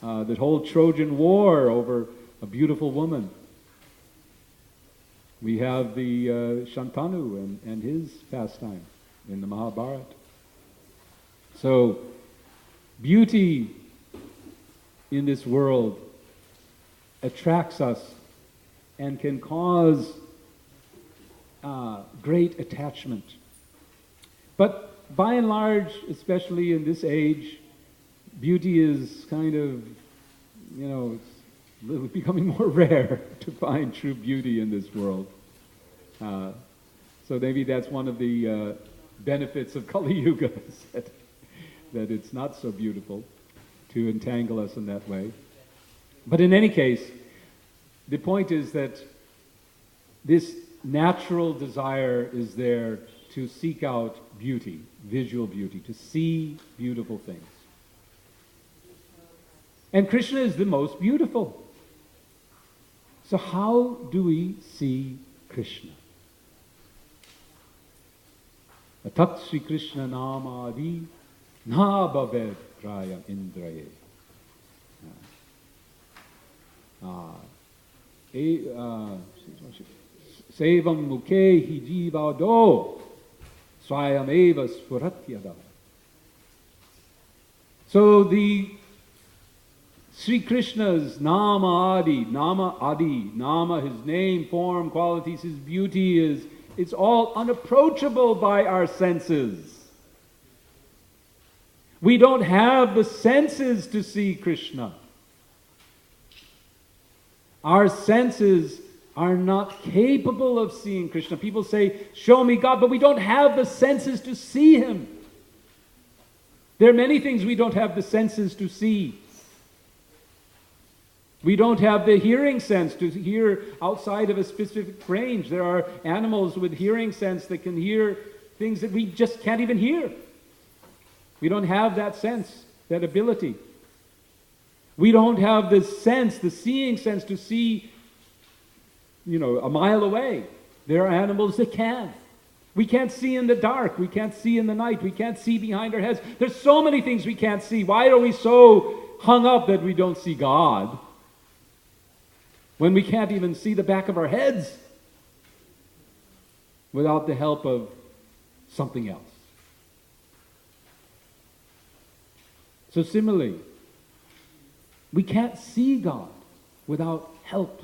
the whole Trojan War over a beautiful woman. We have the Shantanu and his pastime in the Mahabharata. So, beauty in this world attracts us and can cause great attachment. But by and large, especially in this age, beauty is kind of, it's becoming more rare to find true beauty in this world. So maybe that's one of the benefits of Kali Yuga, that it's not so beautiful to entangle us in that way. But in any case, the point is that this natural desire is there to seek out beauty, visual beauty, to see beautiful things. And Krishna is the most beautiful. So how do we see Krishna? Atat Sri Krishna Namadi Na Bhaved Raya Indraye. Sevam Mukhe Hi Jivado Swayam Eva Spuratyada. So the Sri Krishna's Nama, his name, form, qualities, his beauty it's all unapproachable by our senses. We don't have the senses to see Krishna. Our senses are not capable of seeing Krishna. People say, show me God, but we don't have the senses to see Him. There are many things we don't have the senses to see. We don't have the hearing sense to hear outside of a specific range. There are animals with hearing sense that can hear things that we just can't even hear. We don't have that sense, that ability. We don't have the sense, the seeing sense to see, a mile away. There are animals that can. We can't see in the dark. We can't see in the night. We can't see behind our heads. There's so many things we can't see. Why are we so hung up that we don't see God when we can't even see the back of our heads without the help of something else? So similarly, we can't see God without help.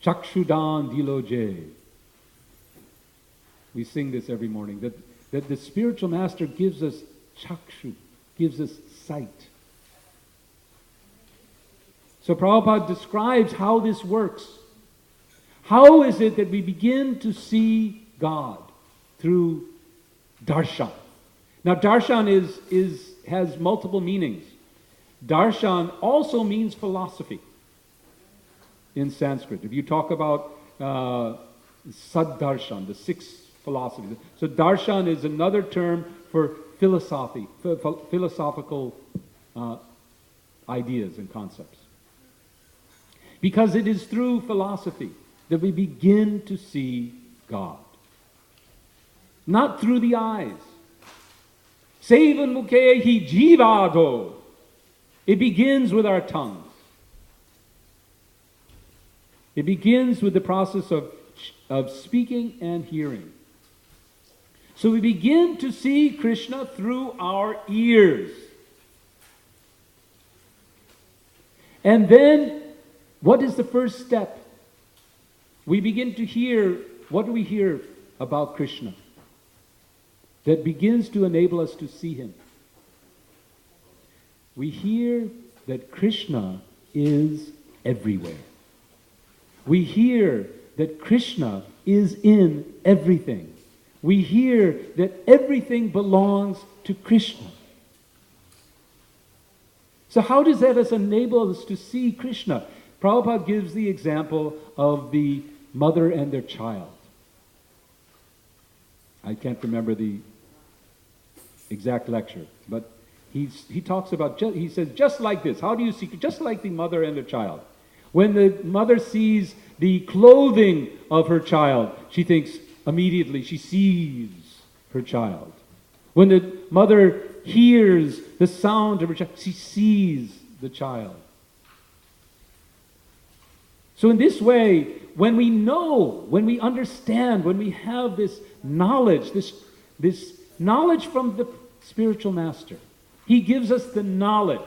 Chakshudan diloje. We sing this every morning, that the spiritual master gives us chakshu, gives us sight. So Prabhupada describes how this works. How is it that we begin to see God? Through darshan. Now darshan has multiple meanings. Darshan also means philosophy in Sanskrit. If you talk about Saddarshan, the six philosophies. So darshan is another term for philosophy, philosophical ideas and concepts. Because it is through philosophy that we begin to see God. Not through the eyes. Sevan mukhehi jivado. It begins with our tongues. It begins with the process of speaking and hearing. So we begin to see Krishna through our ears. And then, what is the first step? We begin to hear, what do we hear about Krishna that begins to enable us to see Him? We hear that Krishna is everywhere. We hear that Krishna is in everything. We hear that everything belongs to Krishna. So how does that enable us to see Krishna? Prabhupada gives the example of the mother and their child. I can't remember the exact lecture, but he talks about, he says, just like this. How do you see? Just like the mother and the child. When the mother sees the clothing of her child, she thinks immediately, she sees her child. When the mother hears the sound of her child, she sees the child. So in this way, when we know, when we understand, when we have this knowledge, this knowledge from the spiritual master, he gives us the knowledge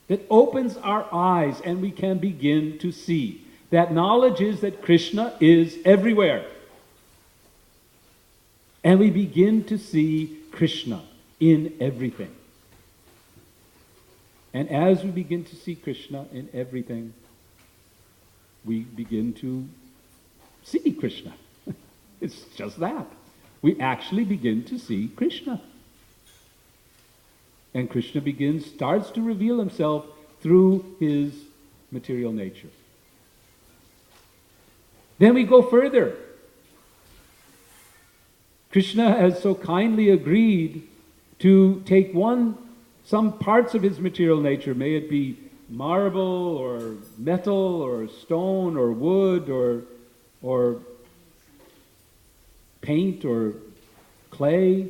that opens our eyes and we can begin to see. That knowledge is that Krishna is everywhere. And we begin to see Krishna in everything. And as we begin to see Krishna in everything, we begin to see Krishna. It's just that. We actually begin to see Krishna. And Krishna starts to reveal himself through his material nature. Then we go further. Krishna has so kindly agreed to take some parts of his material nature, may it be marble or metal or stone or wood or paint or clay.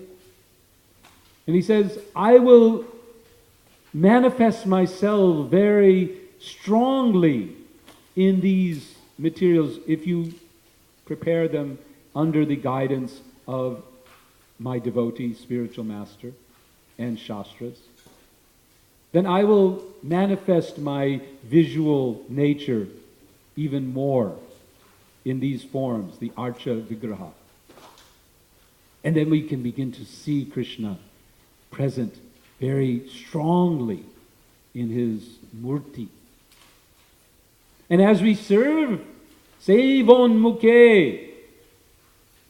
And he says, I will manifest myself very strongly in these materials if you prepare them under the guidance of my devotee, spiritual master, and shastras. Then I will manifest my visual nature even more in these forms, the Archa Vigraha. And then we can begin to see Krishna present very strongly in his murti, And as we serve, Sevon Mukhe,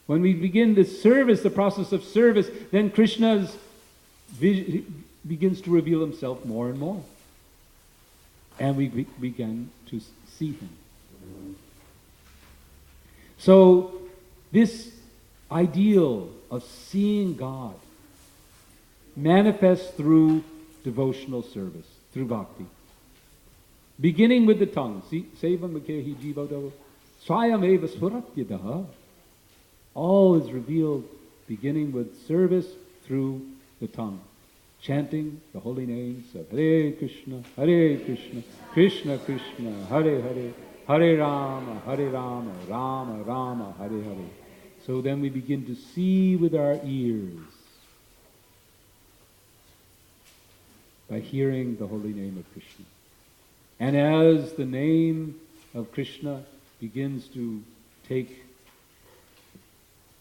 when we begin the service, the process of service, then Krishna's begins to reveal himself more and more. And we begin to see him. So this ideal of seeing God manifests through devotional service, through bhakti. Beginning with the tongue. See, Sevam Mukhehi Jivado Swayam Eva Swaratyadaha. All is revealed beginning with service through the tongue. Chanting the holy names of Hare Krishna, Krishna Krishna, Hare Hare, Hare Rama, Rama Rama, Hare Hare. So then we begin to see with our ears by hearing the holy name of Krishna. And as the name of Krishna begins to take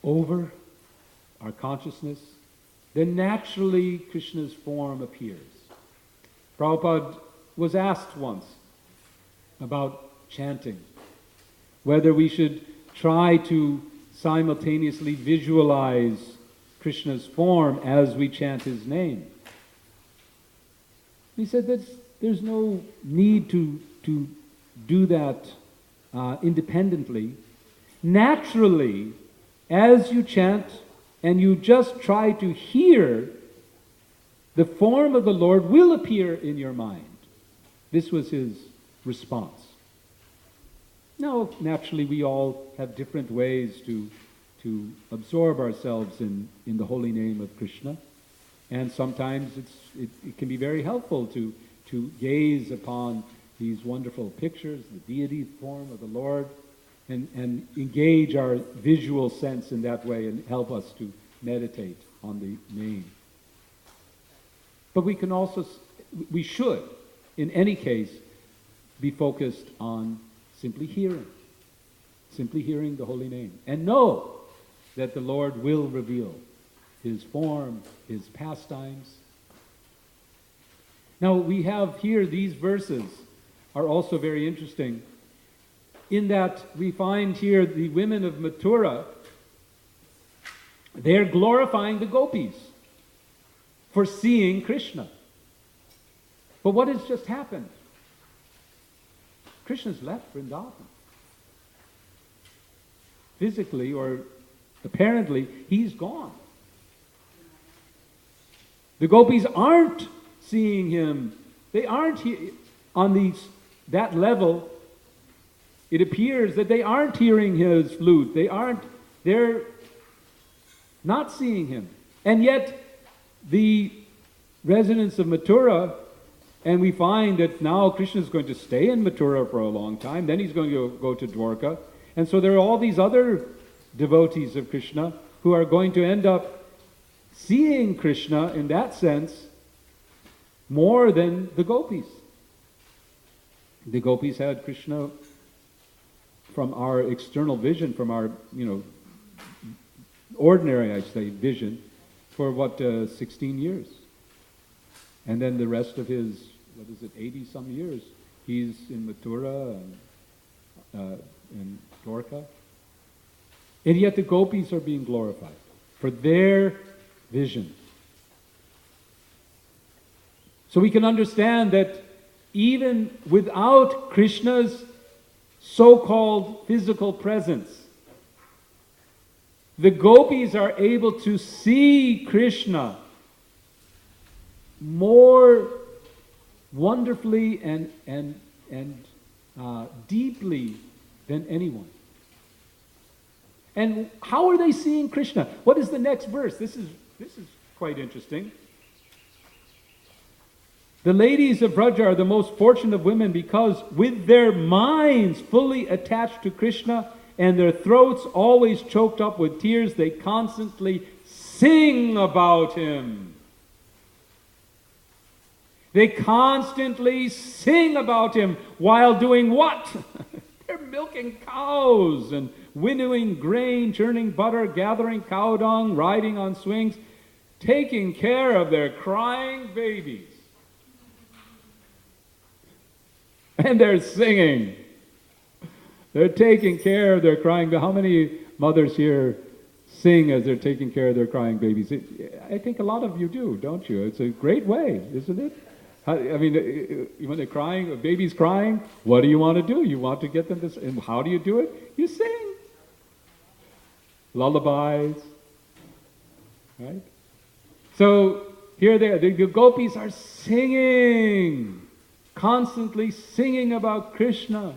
over our consciousness, then naturally Krishna's form appears. Prabhupada was asked once about chanting, whether we should try to simultaneously visualize Krishna's form as we chant his name. He said that there's no need to do that independently. Naturally, as you chant and you just try to hear, the form of the Lord will appear in your mind. This was his response. Now, naturally, we all have different ways to absorb ourselves in the holy name of Krishna. And sometimes it can be very helpful to gaze upon these wonderful pictures, the deity form of the Lord, and engage our visual sense in that way and help us to meditate on the name. But we should, in any case, be focused on simply hearing the holy name, and know that the Lord will reveal his form, his pastimes. Now we have here, these verses are also very interesting in that we find here the women of Mathura, they're glorifying the gopis for seeing Krishna. But what has just happened? Krishna's left Vrindavan. Physically, or apparently, he's gone. The gopis aren't seeing him. They aren't on that level. It appears that they aren't hearing his flute. They're not seeing him. And yet, the residents of Mathura, and we find that now Krishna is going to stay in Mathura for a long time, then he's going to go to Dwarka. And so there are all these other devotees of Krishna who are going to end up seeing Krishna in that sense more than the gopis. The gopis had Krishna from our external vision, from our, ordinary, I say, vision, for 16 years. And then the rest of his, 80-some years, he's in Mathura and Dwarka. And yet the gopis are being glorified for their vision. So we can understand that even without Krishna's so-called physical presence, the gopis are able to see Krishna more wonderfully and deeply than anyone. And how are they seeing Krishna? What is the next verse? This is quite interesting. The ladies of Vraja are the most fortunate of women because with their minds fully attached to Krishna and their throats always choked up with tears, they constantly sing about him. They constantly sing about him while doing what? They're milking cows and winnowing grain, churning butter, gathering cow dung, riding on swings, taking care of their crying babies. And they're singing They're taking care of their crying. How many mothers here sing as they're taking care of their crying babies? I think a lot of you do, don't you? It's a great way, isn't it? I mean, when they're crying, a baby's crying, what do you want to do? You want to get them to, and how do you do it? You sing. Lullabies, right? So here the gopis are singing, constantly singing about Krishna.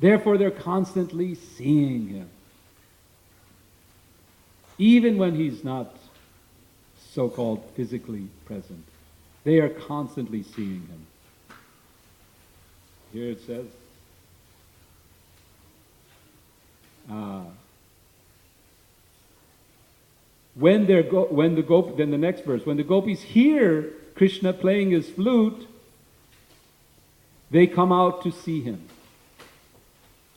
Therefore, they're constantly seeing him. Even when he's not so-called physically present, they are constantly seeing him. Here it says, then the next verse, when the gopis hear Krishna playing his flute, they come out to see him.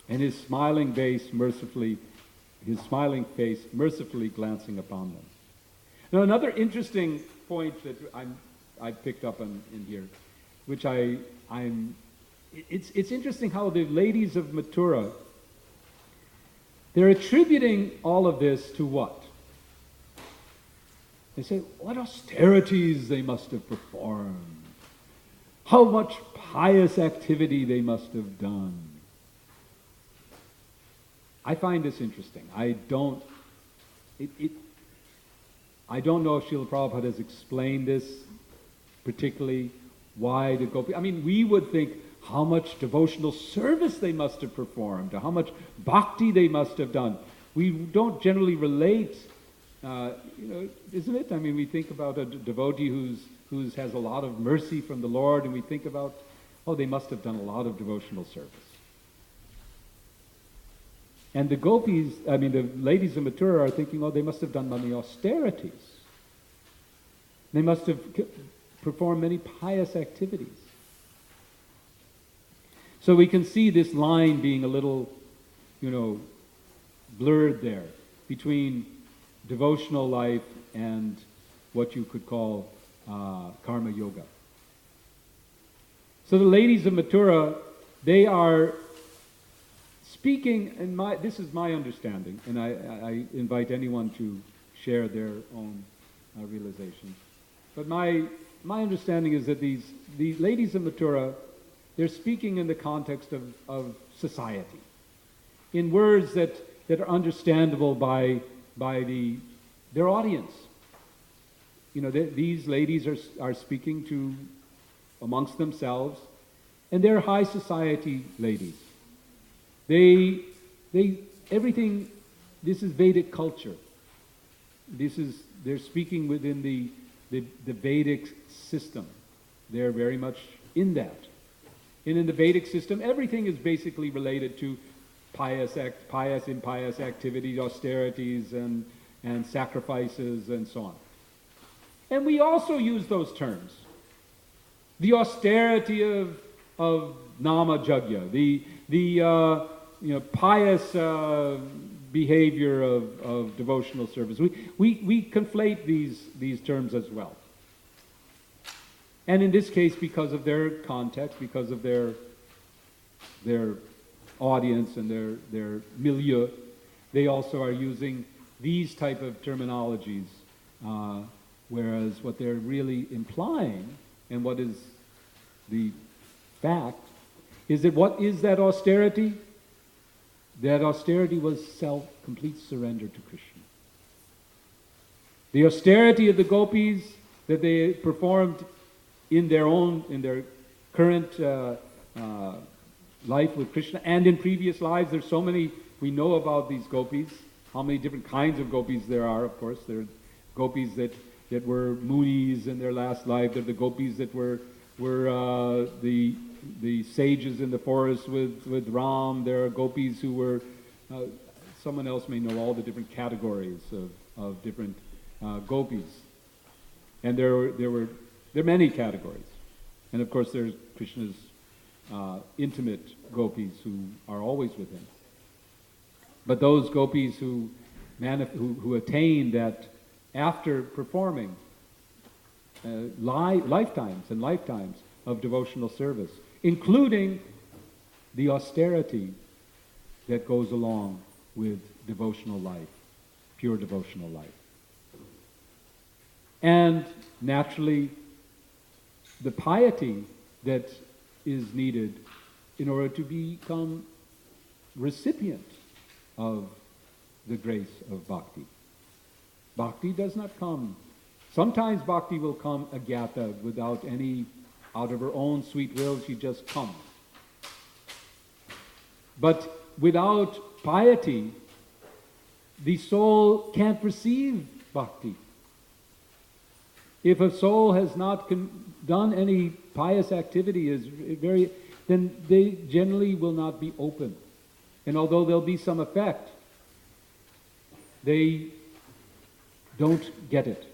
And his smiling face mercifully glancing upon them. Now, another interesting point that I picked up on in here, which it's interesting how the ladies of Mathura, they're attributing all of this to what? They say, what austerities they must have performed. How much pious activity they must have done. I find this interesting. I don't know if Srila Prabhupada has explained this particularly, why the gopis. I mean, we would think how much devotional service they must have performed, or how much bhakti they must have done. We don't generally relate, isn't it? I mean, we think about a devotee who has a lot of mercy from the Lord, and we think about, they must have done a lot of devotional service. And the gopis, the ladies of Mathura are thinking, they must have done many austerities. They must have performed many pious activities. So we can see this line being a little, blurred there between devotional life and what you could call karma yoga. So the ladies of Mathura, they are speaking, and this is my understanding, and I invite anyone to share their own realization. But my understanding is that these ladies of Mathura, they're speaking in the context of society, in words that are understandable by their audience. These ladies are speaking to amongst themselves, and they're high society ladies. Everything, this is Vedic culture. They're speaking within the Vedic system. They're very much in that. And in the Vedic system, everything is basically related to pious, impious activities, austerities, and sacrifices, and so on. And we also use those terms. The austerity of nama jagya, the pious behavior of devotional service. We conflate these terms as well. And in this case, because of their context, because of their audience and their milieu, they also are using these type of terminologies, whereas what they're really implying, and what is the fact, is that what is that austerity? That austerity was complete surrender to Krishna. The austerity of the gopis that they performed in their current life with Krishna, and in previous lives. There's so many, we know about these gopis, how many different kinds of gopis there are, of course. There are gopis that were munis in their last life. There are the gopis that were the sages in the forest with Ram. There are gopis who were, someone else may know all the different categories of different gopis. And there are many categories. And of course there's Krishna's intimate gopis who are always with him. But those gopis who attain that after performing lifetimes and lifetimes of devotional service, including the austerity that goes along with devotional life, pure devotional life. And naturally, the piety that is needed in order to become recipient of the grace of bhakti. Bhakti does not come. Sometimes bhakti will come agyata, without any, out of her own sweet will, she just comes. But without piety, the soul can't receive bhakti. If a soul has not done any pious activity, then they generally will not be open. And although there'll be some effect, they don't get it.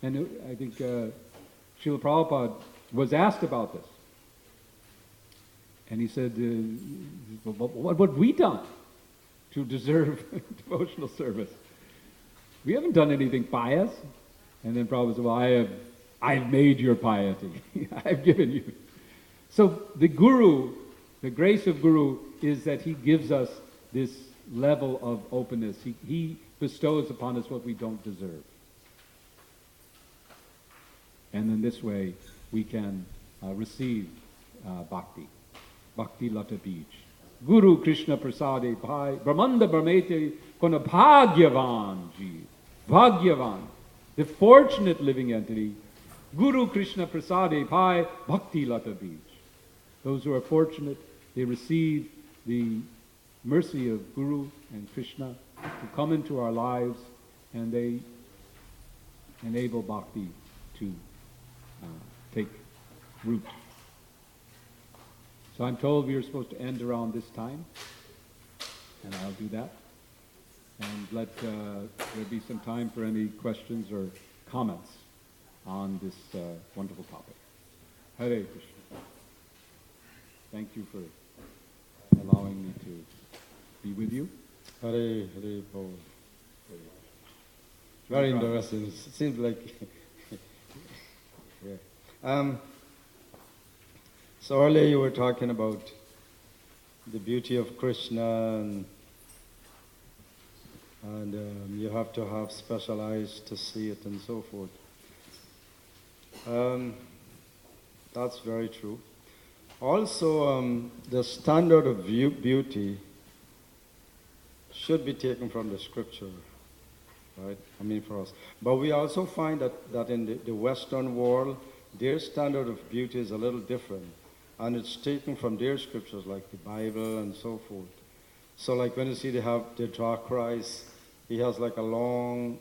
And I think Srila Prabhupada was asked about this. And he said, what have we done to deserve devotional service? We haven't done anything pious. And then Prabhupada said, well, I've made your piety. I've given you. So the Guru, the grace of Guru, is that he gives us this level of openness. He bestows upon us what we don't deserve. And in this way, we can receive bhakti. Bhakti lata beach. Guru Krishna prasade bhai, brahmanda brahmete kona bhagyavan ji. Bhagyavan. The fortunate living entity, Guru Krishna prasade bhai, bhakti lata beach. Those who are fortunate, they receive the mercy of Guru and Krishna to come into our lives, and they enable bhakti to take root. So I'm told we are supposed to end around this time, and I'll do that. And let there be some time for any questions or comments on this wonderful topic. Hare Krishna. Thank you for allowing me to be with you. Hare Paul. Very interesting. It seems like yeah. So earlier you were talking about the beauty of Krishna, and you have to have special eyes to see it and so forth. That's very true. Also, the standard of beauty should be taken from the scripture, right? I mean, for us. But we also find that in the Western world, their standard of beauty is a little different. And it's taken from their scriptures, like the Bible and so forth. So like when you see they draw Christ, he has like a long,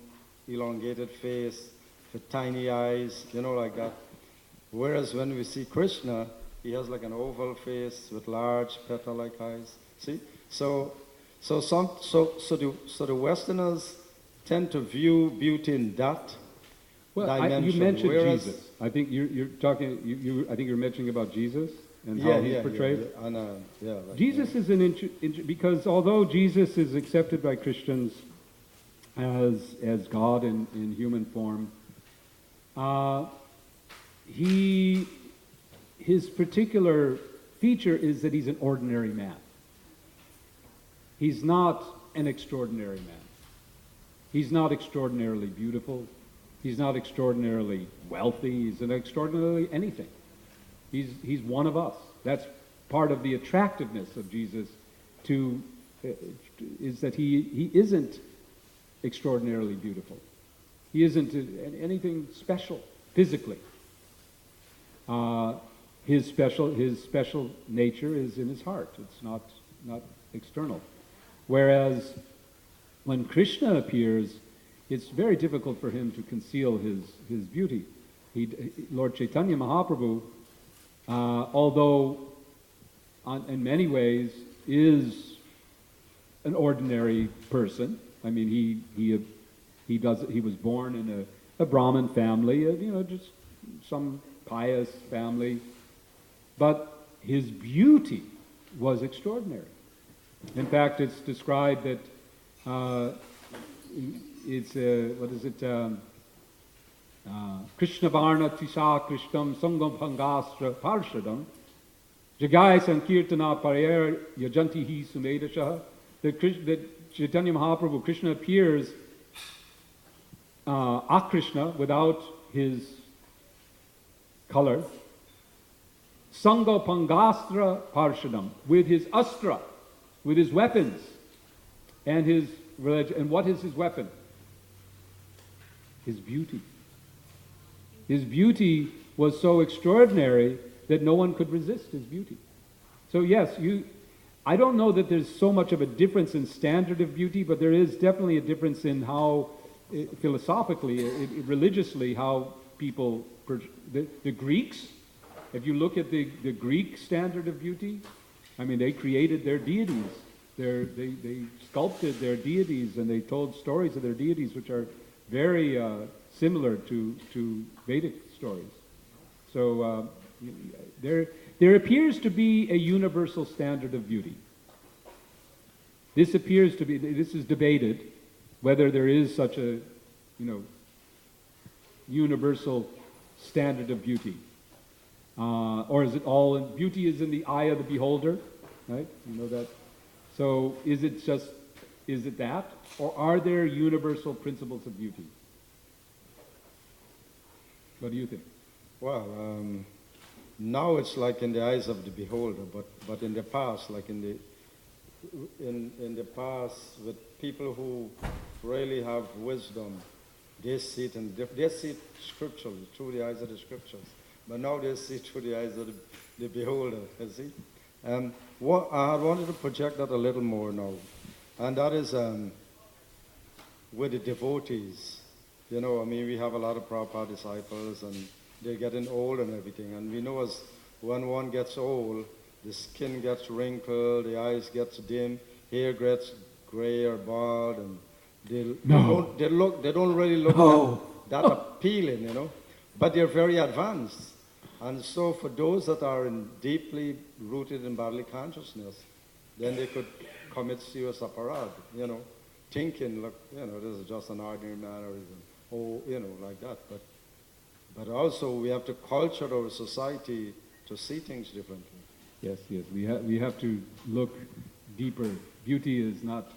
elongated face with tiny eyes, like that. Whereas when we see Krishna, he has like an oval face with large petal-like eyes. See? So the Westerners tend to view beauty in that dimension. You mentioned Jesus. I think you're talking. I think you're mentioning about Jesus and how he's portrayed. Jesus is because although Jesus is accepted by Christians as God in human form, his particular feature is that he's an ordinary man. He's not an extraordinary man. He's not extraordinarily beautiful. He's not extraordinarily wealthy. He's not extraordinarily anything. He's one of us. That's part of the attractiveness of Jesus is that he isn't extraordinarily beautiful. He isn't anything special physically. His special nature is in his heart. It's not external. Whereas when Krishna appears, it's very difficult for him to conceal his beauty. Lord Chaitanya Mahaprabhu, although in many ways is an ordinary person. I mean, he was born in a Brahmin family, just some pious family, but his beauty was extraordinary. In fact, it's described that Krishna Varna Tisha Krishtam Sangam Bhangastra Parshadam Jagai Sankirtana Parayar Yajantihi Sumedashaha. That Chaitanya Mahaprabhu, Krishna appears Akrishna without his color. Sanga Pangastra Parshadam, with his astra, with his weapons, and his religion. And what is his weapon? His beauty. His beauty was so extraordinary that no one could resist his beauty. So yes, I don't know that there's so much of a difference in standard of beauty, but there is definitely a difference in how, philosophically, religiously, how people, the Greeks, if you look at the Greek standard of beauty, I mean, they created their deities. They sculpted their deities, and they told stories of their deities which are very similar to Vedic stories. So there appears to be a universal standard of beauty. This appears to be, this is debated, whether there is such a, universal standard of beauty. Or is it all, beauty is in the eye of the beholder, right? You know that. So is it that? Or are there universal principles of beauty? What do you think? Well, now it's like in the eyes of the beholder, but in the past, like in the past, with people who really have wisdom, they see it scripturally, through the eyes of the scriptures. But now they see through the eyes of the beholder, you see. What I wanted to project that a little more now, and that is with the devotees. We have a lot of Prabhupada disciples, and they're getting old and everything. And we know as when one gets old, the skin gets wrinkled, the eyes gets dim, hair gets gray or bald, and they don't really look that appealing, But they're very advanced. And so for those that are deeply rooted in bodily consciousness, then they could commit serious aparad, thinking, look, this is just an ordinary mannerism, like that. But also we have to culture our society to see things differently. Yes. We have to look deeper. Beauty is not,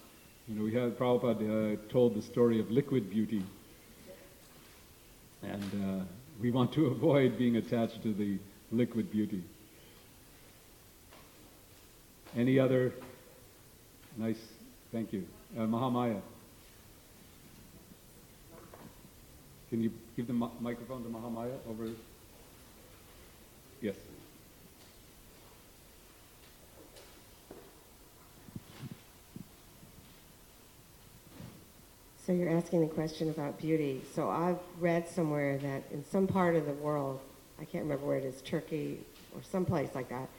Prabhupada told the story of liquid beauty. And we want to avoid being attached to the liquid beauty. Any other? Nice, thank you. Mahamaya. Can you give the microphone to Mahamaya over? Yes. So you're asking the question about beauty. So I've read somewhere that in some part of the world, I can't remember where it is, Turkey or someplace like that,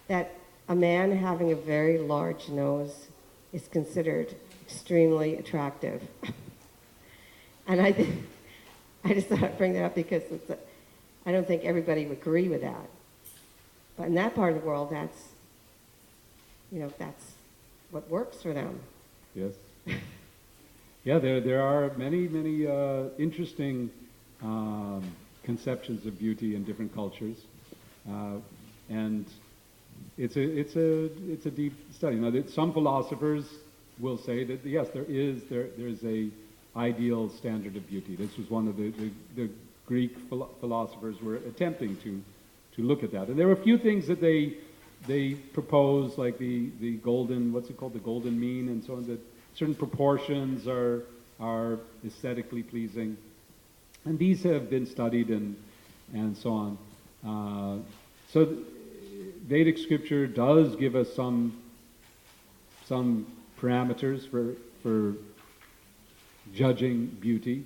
that a man having a very large nose is considered extremely attractive. And I just thought I'd bring that up because I don't think everybody would agree with that. But in that part of the world, that's what works for them. Yes. Yeah, there are many interesting conceptions of beauty in different cultures, and it's a deep study. Now, some philosophers will say that yes, there's a ideal standard of beauty. This was one of the Greek philosophers were attempting to look at that, and there were a few things that they propose, like the golden, what's it called, the golden mean, and so on, that certain proportions are aesthetically pleasing. And these have been studied and so on. So Vedic scripture does give us some parameters for judging beauty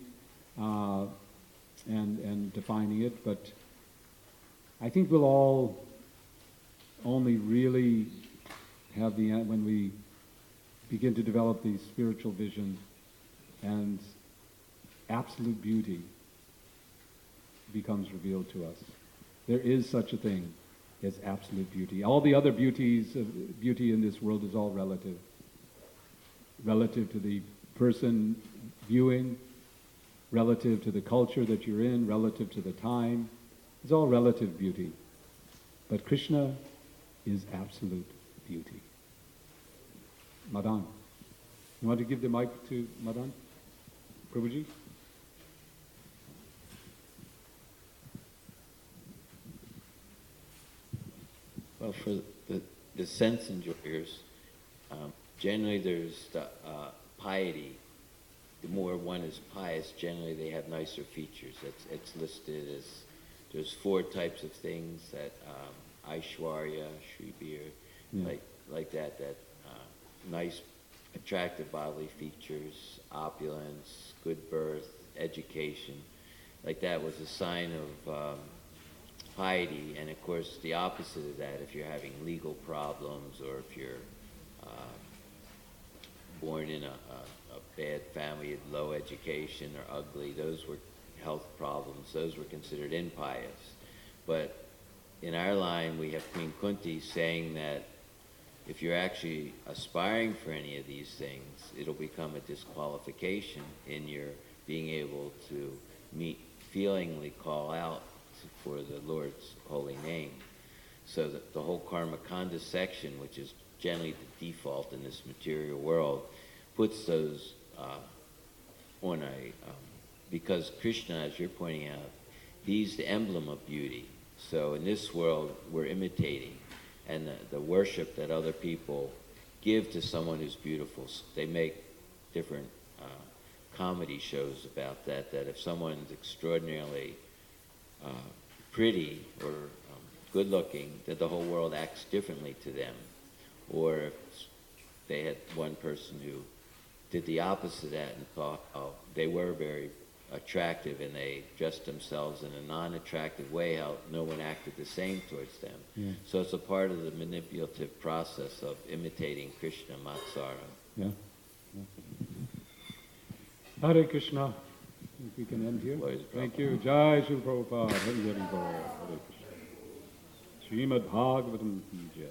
and defining it, but I think we'll all only really have the end when we begin to develop the spiritual vision, and absolute beauty becomes revealed to us. There is such a thing as absolute beauty. All the other beauty in this world is all relative. Relative to the person viewing, relative to the culture that you're in, relative to the time. It's all relative beauty. But Krishna is absolute beauty. Madan. You want to give the mic to Madan? Prabhuji? Well, for the sense enjoyers, generally there's the piety. The more one is pious, generally they have nicer features. It's listed as there's 4 types of things that Aishwarya, Shribir, like that nice, attractive bodily features, opulence, good birth, education. Like that was a sign of piety, and of course the opposite of that, if you're having legal problems or if you're born in a bad family, with low education or ugly, those were health problems, those were considered impious. But in our line we have Queen Kunti saying that if you're actually aspiring for any of these things, it'll become a disqualification in your being able to feelingly call out for the Lord's holy name. So that the whole Karma Kanda section, which is generally the default in this material world, puts those on a, because Krishna, as you're pointing out, he's the emblem of beauty. So in this world, we're imitating. And the worship that other people give to someone who's beautiful, they make different comedy shows about that, that if someone's extraordinarily pretty or good looking, that the whole world acts differently to them. Or if they had one person who did the opposite of that and thought, oh, they were very attractive and they dressed themselves in a non-attractive way, how no one acted the same towards them. Yeah. So it's a part of the manipulative process of imitating Krishna Matsara. Yeah. Hare Krishna. I think we can end here. Praise Thank you. Jai Shri Prabhupada. Hare Hare Bol. Hare Krishna. Srimad Bhagavatam ki Jai.